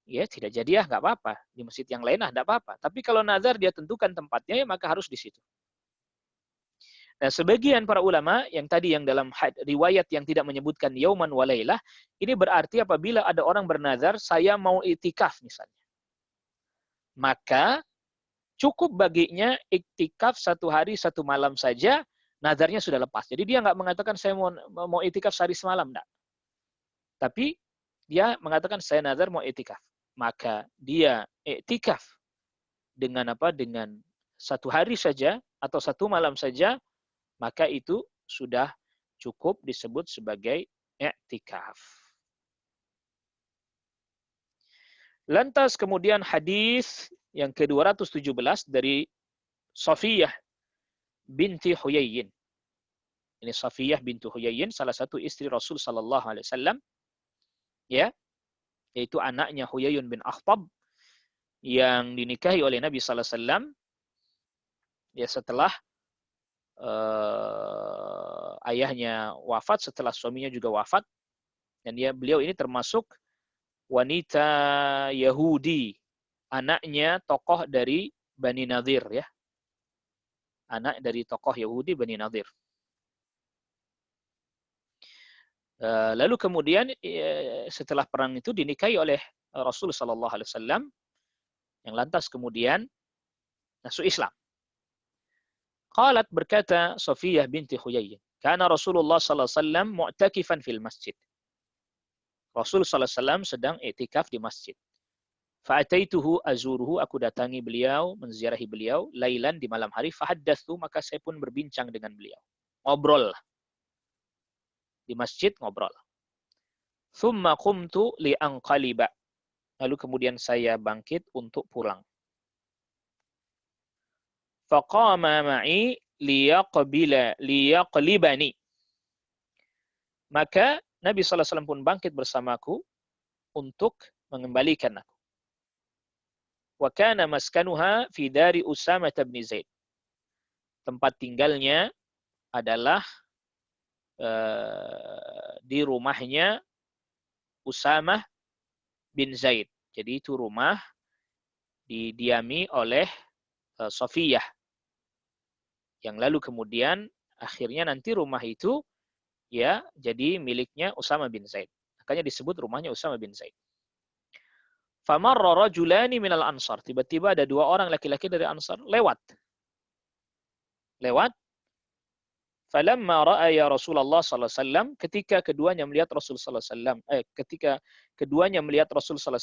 [SPEAKER 2] Ya tidak jadi ya nggak apa-apa. Di masjid yang lain nggak apa-apa. Tapi kalau nazar dia tentukan tempatnya, ya maka harus di situ. Nah, sebagian para ulama yang tadi yang dalam riwayat yang tidak menyebutkan yauman walailah, ini berarti apabila ada orang bernazar, saya mau itikaf misalnya. Maka cukup baginya iktikaf satu hari satu malam saja, nazarnya sudah lepas. Jadi dia nggak mengatakan saya mau itikaf sehari semalam, enggak. Tapi dia mengatakan saya nazar mau itikaf. Maka dia iktikaf dengan apa? Dengan satu hari saja atau satu malam saja, maka itu sudah cukup disebut sebagai i'tikaf. Lantas kemudian hadis yang ke-217 dari Safiyah binti Huyayyin. Ini Safiyah binti Huyayyin, salah satu istri Rasul sallallahu alaihi wasallam. Ya, yaitu anaknya Huyayyun bin Akhtab yang dinikahi oleh Nabi sallallahu alaihi wasallam ya setelah ayahnya wafat, setelah suaminya juga wafat, dan beliau ini termasuk wanita Yahudi, anaknya tokoh dari Bani Nadir ya. Anak dari tokoh Yahudi Bani Nadir. Lalu kemudian setelah perang itu dinikahi oleh Rasul sallallahu alaihi wasallam yang lantas kemudian masuk Islam. Qalat, berkata Safiyah binti Huyayyin, kana Rasulullah sallallahu alaihi wasallam mu'takifan fil masjid. Rasul sallallahu alaihi wasallam sedang i'tikaf di masjid. Fa'ataituhu azuruhu, aku datangi beliau, menziarahi beliau, lailan, di malam hari, fahaddatsu, maka saya pun berbincang dengan beliau. Ngobrol. Di masjid ngobrol. Thumma qumtu li'anqaliba. Lalu kemudian saya bangkit untuk pulang. Faqama ma'i liyaqlibani. Maka Nabi SAW pun bangkit bersamaku untuk mengembalikan aku. Wa kana maskanuha fi dari Usamah bin Zaid. Tempat tinggalnya adalah di rumahnya Usamah bin Zaid. Jadi itu rumah didiami oleh Safiyah. Yang lalu kemudian akhirnya nanti rumah itu ya jadi miliknya Usamah bin Zaid. Makanya disebut rumahnya Usamah bin Zaid. Famarra rajulani minal ansar. Tiba-tiba ada dua orang laki-laki dari Ansar lewat. Falamma ra'a ya Rasulullah sallallahu alaihi wasallam, ketika keduanya melihat Rasul sallallahu alaihi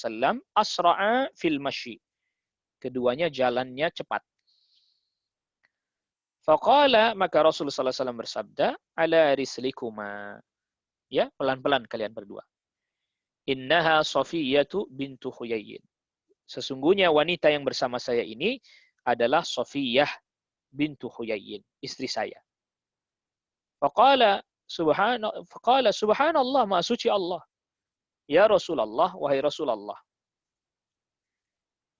[SPEAKER 2] wasallam, asra'a fil masyi. Keduanya jalannya cepat. Faqala, maka Rasul sallallahu alaihi wasallam bersabda, ala rislikuma. Ya, pelan-pelan kalian berdua. Innaha Safiyatu bintu Huyayyin. Sesungguhnya wanita yang bersama saya ini adalah Safiyah bintu Huyayyin, istri saya. Faqala subhanallah, maha suci Allah. Ya Rasulullah, wahai Rasulullah.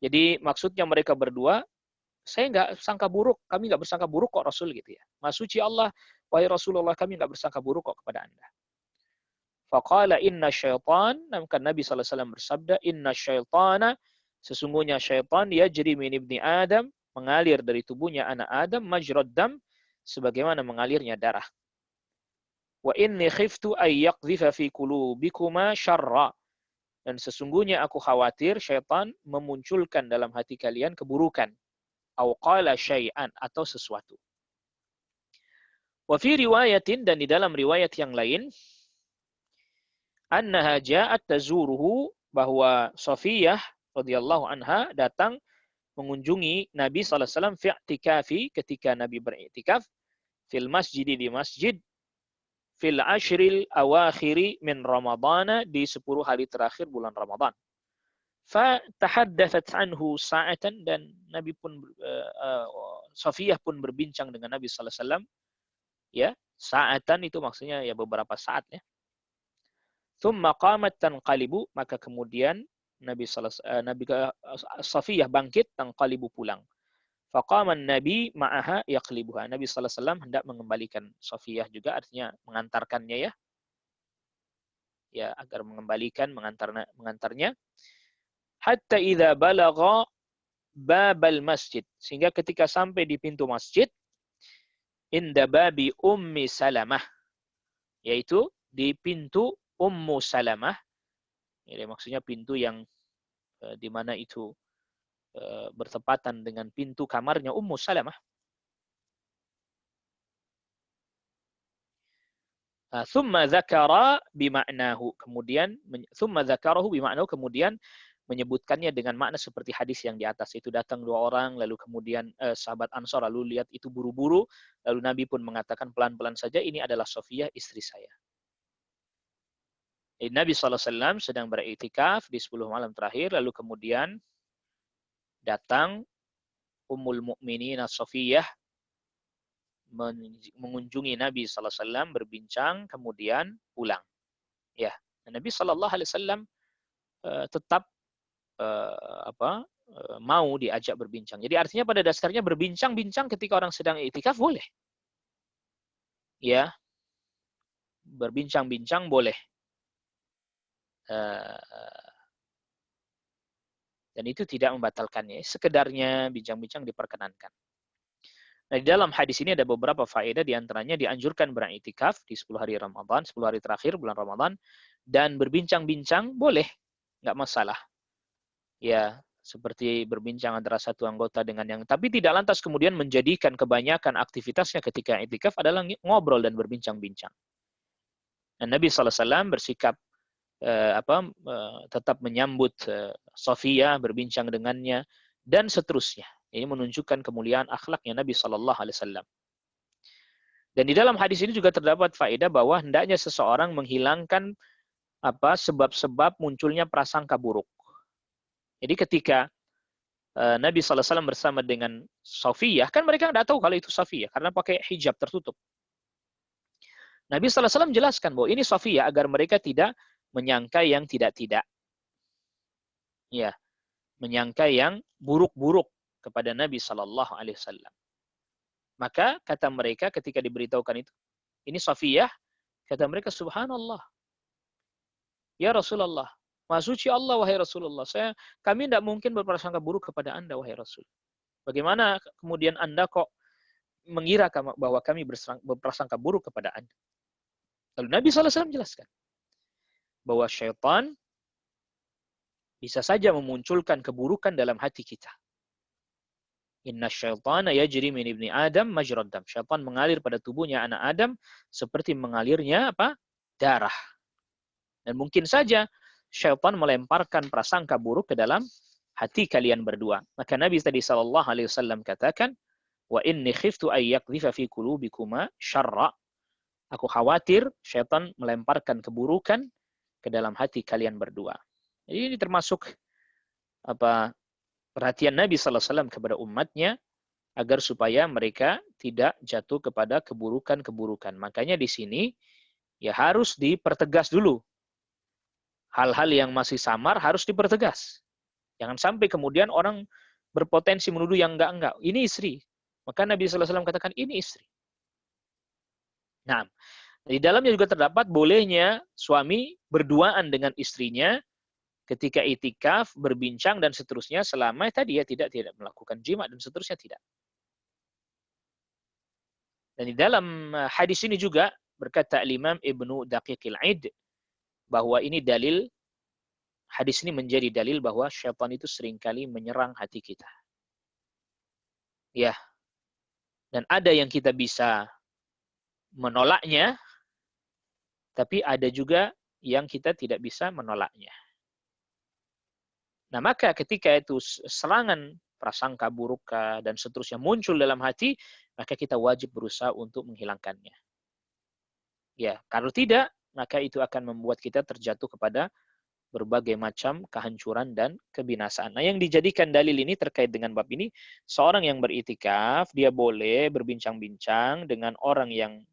[SPEAKER 2] Jadi maksudnya mereka berdua, saya nggak sangka buruk, kami nggak bersangka buruk kok Rasul gitu ya. Maha suci Allah, wahai Rasulullah, kami nggak bersangka buruk kok kepada Anda. Faqala inna syaitan, maka Nabi SAW bersabda, inna syaitana, sesungguhnya syaitan yajri min ibni Adam, mengalir dari tubuhnya anak Adam, majrad dam, sebagaimana mengalirnya darah. Wa inni khiftu ay yaqdhifa fi qulubikuma syarra, dan sesungguhnya aku khawatir syaitan memunculkan dalam hati kalian keburukan. Au qala syai'an, atau sesuatu. Wa fi riwayatin, dan di dalam riwayat yang lain, annaha ja'at tazuruhu, bahwa Safiyah radhiyallahu anha datang mengunjungi Nabi sallallahu alaihi wasallam fi i'tikafi, ketika Nabi beriktikaf, fil masjid, di masjid, fil ashril awakhiri min Ramadana, di 10 hari terakhir bulan Ramadan. Fa tahaddathat anhu sa'atan, dan Nabi pun Safiyah pun berbincang dengan Nabi sallallahu alaihi wasallam, ya, sa'atan itu maksudnya ya beberapa saat ya. Thumma qamat tanqalibu, maka kemudian Safiyah bangkit, tanqalibu, pulang. Faqama Nabi ma'aha yaqlibuha. Nabi sallallahu alaihi wasallam hendak mengembalikan Safiyah juga, artinya mengantarkannya ya. Ya, agar mengembalikan, mengantarnya. Hatta idza balagha babal masjid, sehingga ketika sampai di pintu masjid, inda babi Ummi Salamah, yaitu di pintu Ummu Salamah, ini maksudnya pintu yang di mana itu bertepatan dengan pintu kamarnya Ummu Salamah. Thumma dzakara bima'nahu, kemudian menyebutkannya dengan makna seperti hadis yang di atas itu. Datang dua orang, lalu kemudian sahabat Ansar lalu lihat itu buru-buru, lalu Nabi pun mengatakan pelan-pelan saja, ini adalah Safiyah, istri saya. Nabi SAW sedang beriktikaf di 10 malam terakhir, lalu kemudian datang Ummul Mukminin Safiyah mengunjungi Nabi SAW, berbincang, kemudian pulang. Ya, Nabi SAW tetap mau diajak berbincang. Jadi artinya pada dasarnya berbincang-bincang ketika orang sedang iktikaf boleh. Ya, berbincang-bincang boleh. Dan itu tidak membatalkannya. Sekedarnya bincang-bincang diperkenankan. Nah, di dalam hadis ini ada beberapa faedah, di antaranya dianjurkan beriktikaf di 10 hari Ramadan, 10 hari terakhir bulan Ramadan, dan berbincang-bincang boleh, nggak masalah. Ya, seperti berbincang antara satu anggota dengan yang, tapi tidak lantas kemudian menjadikan kebanyakan aktivitasnya ketika iktikaf adalah ngobrol dan berbincang-bincang. Dan Nabi SAW bersikap tetap menyambut Safiyah, berbincang dengannya, dan seterusnya. Ini menunjukkan kemuliaan akhlaknya Nabi Shallallahu Alaihi Wasallam. Dan di dalam hadis ini juga terdapat faedah bahwa hendaknya seseorang menghilangkan sebab-sebab munculnya prasangka buruk. Jadi ketika Nabi SAW bersama dengan Safiyah, kan mereka nggak tahu kalau itu Safiyah karena pakai hijab tertutup. Nabi SAW jelaskan bahwa ini Safiyah agar mereka tidak menyangka yang tidak-tidak. Ya, menyangka yang buruk-buruk kepada Nabi SAW. Maka kata mereka ketika diberitahukan itu, ini Safiyah, kata mereka, subhanallah. Ya Rasulullah, Maha suci Allah, wahai Rasulullah. Kami tidak mungkin berprasangka buruk kepada Anda, wahai Rasul. Bagaimana kemudian Anda kok mengira bahwa kami berprasangka buruk kepada Anda? Lalu Nabi SAW jelaskan bahwa syaitan bisa saja memunculkan keburukan dalam hati kita. Inna syaitana yajri min ibni Adam majrad dam. Syaitan mengalir pada tubuhnya anak Adam seperti mengalirnya darah. Dan mungkin saja syaitan melemparkan prasangka buruk ke dalam hati kalian berdua. Maka Nabi tadi sallallahu alaihi wasallam katakan, "Wa inni khiftu ay yaqdhifa fi qulubikuma syarra." Aku khawatir syaitan melemparkan keburukan ke dalam hati kalian berdua. Jadi ini termasuk perhatian Nabi sallallahu alaihi wasallam kepada umatnya agar supaya mereka tidak jatuh kepada keburukan-keburukan. Makanya di sini ya harus dipertegas dulu. Hal-hal yang masih samar harus dipertegas. Jangan sampai kemudian orang berpotensi menuduh yang enggak-enggak. Ini istri. Maka Nabi SAW katakan, ini istri. Nah, di dalamnya juga terdapat bolehnya suami berduaan dengan istrinya ketika itikaf, berbincang, dan seterusnya selama tadi ya tidak melakukan jima dan seterusnya tidak. Dan di dalam hadis ini juga berkata Imam Ibnu Daqiqil Aid bahwa ini dalil, hadis ini menjadi dalil bahwa syaitan itu seringkali menyerang hati kita. Ya. Dan ada yang kita bisa menolaknya, tapi ada juga yang kita tidak bisa menolaknya. Nah, maka ketika itu serangan prasangka buruk dan seterusnya muncul dalam hati, maka kita wajib berusaha untuk menghilangkannya. Ya, kalau tidak, maka itu akan membuat kita terjatuh kepada berbagai macam kehancuran dan kebinasaan. Nah, yang dijadikan dalil ini terkait dengan bab ini, seorang yang beritikaf, dia boleh berbincang-bincang dengan orang yang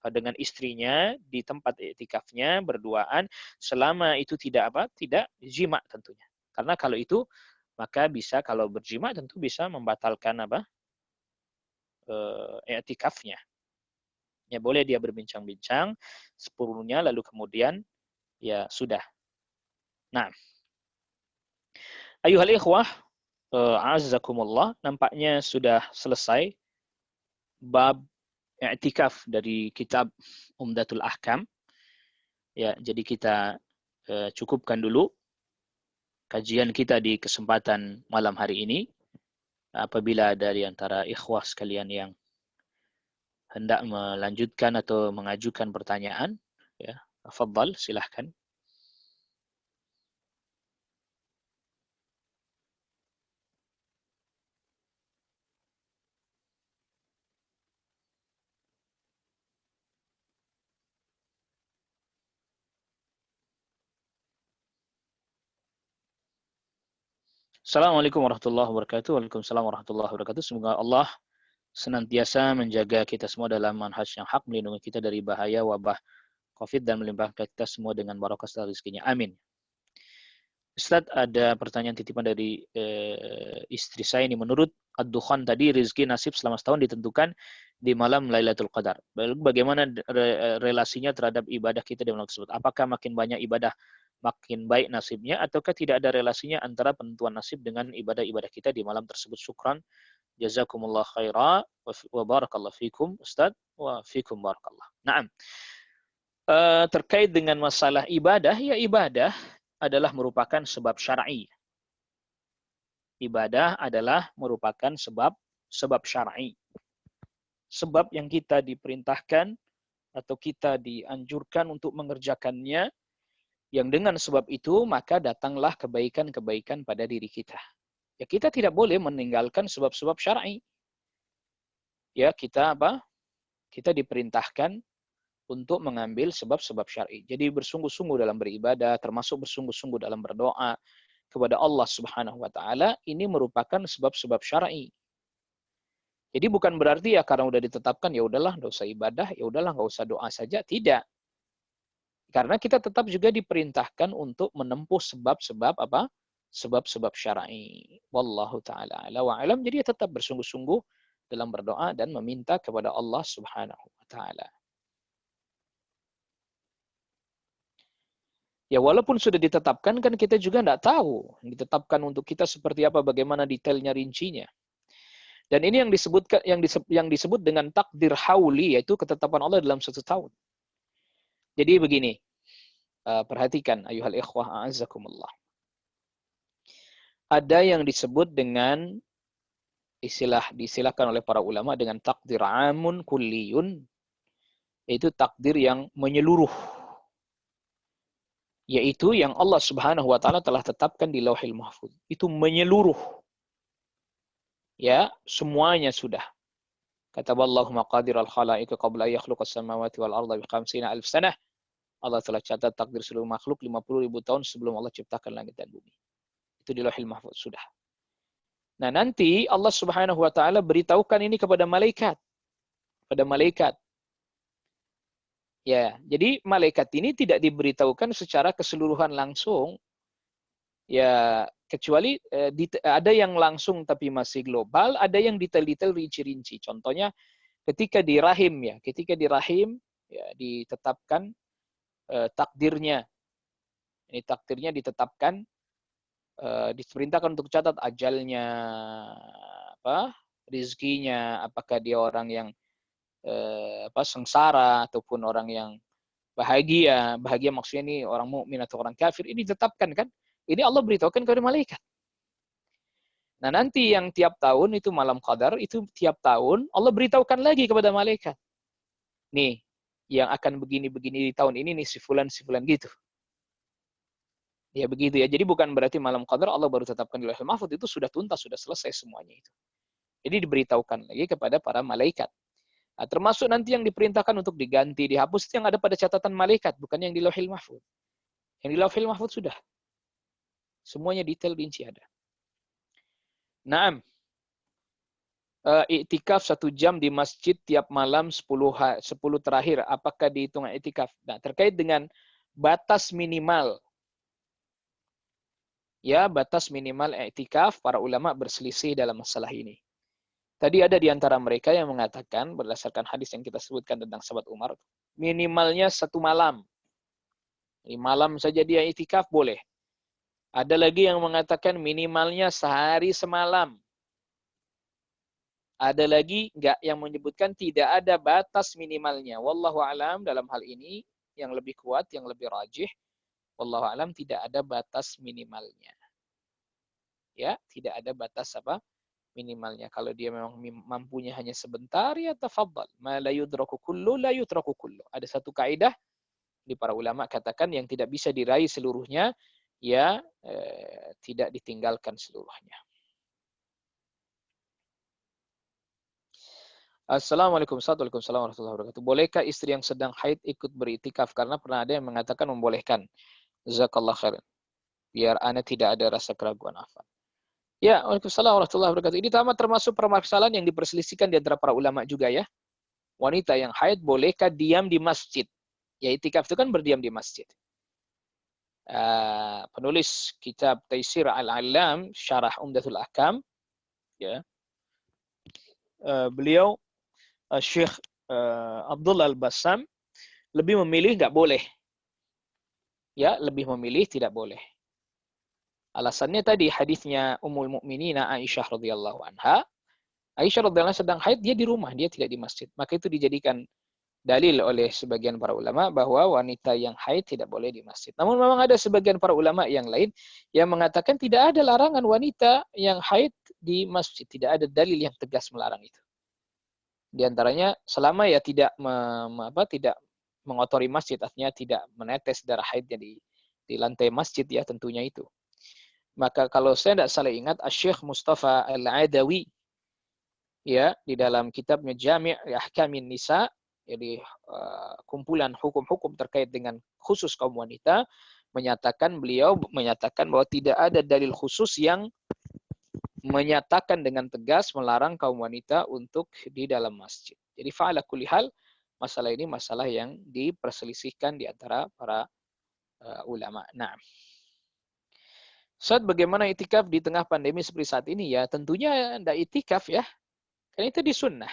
[SPEAKER 2] dengan istrinya di tempat itikafnya berduaan selama itu tidak jima tentunya. Karena kalau itu maka bisa, kalau berjima tentu bisa membatalkan i'tikafnya. Ya boleh dia berbincang-bincang sepenuhnya lalu kemudian ya sudah. Nah, ayuhal ikhwah, a'azzakumullah, nampaknya sudah selesai bab i'tikaf dari kitab Umdatul Ahkam. Ya, jadi kita cukupkan dulu kajian kita di kesempatan malam hari ini. Apabila ada di antara ikhwah sekalian yang hendak melanjutkan atau mengajukan pertanyaan, ya, tafadhal, silahkan. Assalamualaikum warahmatullahi wabarakatuh. Waalaikumsalam warahmatullahi wabarakatuh. Semoga Allah senantiasa menjaga kita semua dalam manhaj yang hak, melindungi kita dari bahaya wabah COVID dan melimpahkan kita semua dengan barokah rezekinya. Amin. Ustaz, ada pertanyaan titipan dari istri saya ini. Menurut Ad-Dukhan tadi, rezeki nasib selama setahun ditentukan di malam Lailatul Qadar. Bagaimana relasinya terhadap ibadah kita di malam tersebut? Apakah makin banyak ibadah makin baik nasibnya, ataukah tidak ada relasinya antara penentuan nasib dengan ibadah-ibadah kita di malam tersebut? Syukran. Jazakumullah khaira wa barakallahu fikum Ustaz wa fikum barakallah. Naam. Terkait dengan masalah ibadah, ya ibadah adalah merupakan sebab syar'i. Ibadah adalah merupakan sebab syar'i. Sebab yang kita diperintahkan atau kita dianjurkan untuk mengerjakannya
[SPEAKER 3] Yang dengan sebab itu maka datanglah kebaikan-kebaikan pada diri kita. Ya, kita tidak boleh meninggalkan sebab-sebab syar'i. Ya, kita apa? Kita diperintahkan untuk mengambil sebab-sebab syar'i. Jadi bersungguh-sungguh dalam beribadah, termasuk bersungguh-sungguh dalam berdoa kepada Allah Subhanahu wa taala, ini merupakan sebab-sebab syar'i. Jadi bukan berarti ya karena udah ditetapkan ya udahlah enggak usah ibadah, ya udahlah enggak usah doa saja, tidak. Karena kita tetap juga diperintahkan untuk menempuh sebab-sebab apa? Sebab-sebab syar'i. Wallahu taala ala wa alam. Jadi tetap bersungguh-sungguh dalam berdoa dan meminta kepada Allah Subhanahu wa taala. Ya walaupun sudah ditetapkan kan kita juga tidak tahu ditetapkan untuk kita seperti apa, bagaimana detailnya, rincinya. Dan ini yang disebut dengan takdir hauli, yaitu ketetapan Allah dalam satu tahun. Jadi begini, perhatikan ayuhal ikhwah a'azzakumullah. Ada yang disebut dengan diistilahkan oleh para ulama dengan takdir amun kulliyun, yaitu takdir yang menyeluruh. Yaitu yang Allah Subhanahu wa taala telah tetapkan di Lauhil Mahfuz. Itu menyeluruh. Ya, semuanya sudah. Kataballahu maqadir al-khalaiqi qabla yakhluqas samawati wal arda bi 50,000 sanah. Allah telah catat takdir seluruh makhluk 50.000 tahun sebelum Allah ciptakan langit dan bumi. Itu di Lauhil Mahfuz sudah. Nah, nanti Allah Subhanahu wa taala beritahukan ini kepada malaikat. Pada malaikat. Ya, jadi malaikat ini tidak diberitahukan secara keseluruhan langsung. Ya, kecuali ada yang langsung tapi masih global, ada yang detail-detail rinci-rinci. Contohnya ketika di rahim ya ditetapkan takdirnya. Ini takdirnya ditetapkan, diperintahkan untuk catat ajalnya, rizkinya, apakah dia orang yang sengsara ataupun orang yang bahagia. Bahagia maksudnya ini orang mukmin atau orang kafir, ini ditetapkan kan? Ini Allah beritahukan kepada malaikat. Nah, nanti yang tiap tahun itu malam qadar, itu tiap tahun Allah beritahukan lagi kepada malaikat. Nih, yang akan begini-begini di tahun ini nih si fulan gitu. Ya begitu ya. Jadi bukan berarti malam qadar Allah baru tetapkan di Lauhul Mahfuz, itu sudah tuntas, sudah selesai semuanya itu. Jadi diberitahukan lagi kepada para malaikat. Nah, termasuk nanti yang diperintahkan untuk diganti, dihapus itu yang ada pada catatan malaikat, bukan yang di Lauhul Mahfuz. Yang di Lauhul Mahfuz sudah. Semuanya detail rinci ada. Naam. Iktikaf 1 jam di masjid tiap malam 10 terakhir. Apakah dihitung iktikaf? Nah, terkait dengan batas minimal. Ya, batas minimal iktikaf, para ulama berselisih dalam masalah ini. Tadi ada di antara mereka yang mengatakan, berdasarkan hadis yang kita sebutkan tentang sahabat Umar, minimalnya 1 malam. Di malam saja dia iktikaf boleh. Ada lagi yang mengatakan minimalnya sehari semalam. Ada lagi yang menyebutkan tidak ada batas minimalnya. Wallahu alam dalam hal ini yang lebih kuat, yang lebih rajih. Wallahu alam tidak ada batas minimalnya. Ya, tidak ada batas minimalnya. Kalau dia memang mampunya hanya sebentar, ya tafadhal. Ma la yudraku kullu la yutraku kullu. Ada satu kaidah di para ulama katakan yang tidak bisa diraih seluruhnya, ya tidak ditinggalkan seluruhnya. Assalamualaikum warahmatullahi wabarakatuh. Bolehkah istri yang sedang haid ikut beriktikaf? Karena pernah ada yang mengatakan membolehkan. Jazakallah khairan. Biar ana tidak ada rasa keraguan. Afan. Ya, waalaikumsalam warahmatullahi wabarakatuh. Ini termasuk permasalahan yang diperselisihkan di antara para ulama juga ya. Wanita yang haid bolehkah diam di masjid? Ya, iktikaf itu kan berdiam di masjid. Penulis kitab Taisir Al-Alam Syarah Umdatul Ahkam ya, beliau Syekh Abdullah Al-Bassam lebih memilih nggak boleh, ya lebih memilih tidak boleh. Alasannya tadi hadisnya Ummul Mukminin Aisyah radhiyallahu anha. Aisyah radhiyallahu anha sedang haid, dia di rumah, dia tidak di masjid. Maka itu dijadikan dalil oleh sebagian para ulama bahwa wanita yang haid tidak boleh di masjid. Namun memang ada sebagian para ulama yang lain yang mengatakan tidak ada larangan wanita yang haid di masjid. Tidak ada dalil yang tegas melarang itu. Di antaranya selama ya tidak tidak mengotori masjid, artinya tidak menetes darah haidnya di di lantai masjid ya tentunya itu. Maka kalau saya tidak salah ingat, Syekh Mustafa Al-Adawi ya di dalam kitabnya Jami' Ahkamin Nisa, jadi kumpulan hukum-hukum terkait dengan khusus kaum wanita, beliau menyatakan bahwa tidak ada dalil khusus yang menyatakan dengan tegas melarang kaum wanita untuk di dalam masjid. Jadi fa'ala kulli hal, masalah ini masalah yang diperselisihkan di antara para ulama. Nah, Ustaz, bagaimana itikaf di tengah pandemi seperti saat ini? Ya, tentunya tidak itikaf ya. Kan itu disunnah.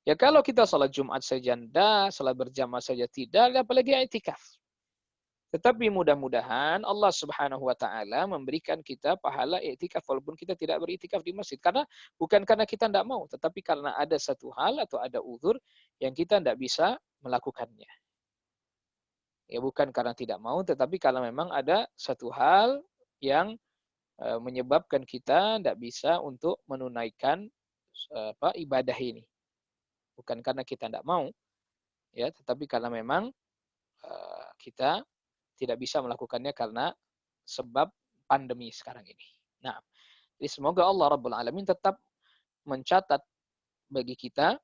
[SPEAKER 3] Ya kalau kita salat Jumat saja tidak, salat berjamaah saja tidak, apalagi itikaf. Tetapi mudah-mudahan Allah Subhanahu wa taala memberikan kita pahala iktikaf walaupun kita tidak beriktikaf di masjid. Karena bukan karena kita tidak mau, tetapi karena ada satu hal atau ada uzur yang kita tidak bisa melakukannya. Ya bukan karena tidak mau, tetapi karena memang ada satu hal yang menyebabkan kita tidak bisa untuk menunaikan ibadah ini. Bukan karena kita tidak mau, ya, tetapi karena memang kita tidak bisa melakukannya karena sebab pandemi sekarang ini. Nah, jadi semoga Allah Rabbul Alamin tetap mencatat bagi kita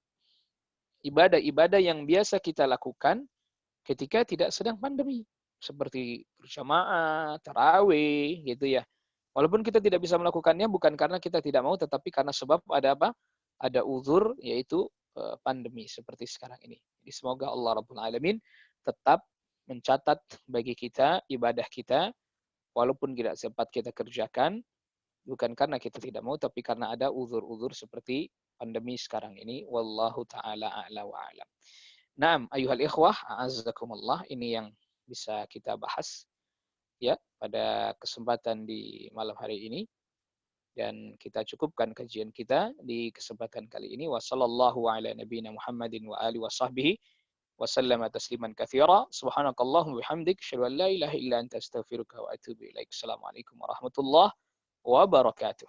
[SPEAKER 3] ibadah-ibadah yang biasa kita lakukan ketika tidak sedang pandemi. Seperti berjamaah, tarawih, gitu ya. Walaupun kita tidak bisa melakukannya bukan karena kita tidak mau, tetapi karena sebab ada apa? Ada uzur, yaitu pandemi seperti sekarang ini. Jadi semoga Allah Rabbul Alamin tetap mencatat bagi kita ibadah kita, walaupun tidak sempat kita kerjakan, bukan karena kita tidak mau, tapi karena ada uzur-uzur seperti pandemi sekarang ini. Wallahu ta'ala a'la wa a'lam. Naam, ayuhal ikhwah, a'azzakumullah, ini yang bisa kita bahas ya pada kesempatan di malam hari ini. Dan kita cukupkan kajian kita di kesempatan kali ini. Wassallallahu ala nabiyina Muhammadin wa alihi wa sahbihi wa sallama tasliman katsira. Subhanakallahumma bihamdik, asyhadu an la ilaha illa anta astaghfiruka wa atubu ilaik. Assalamualaikum warahmatullahi wabarakatuh.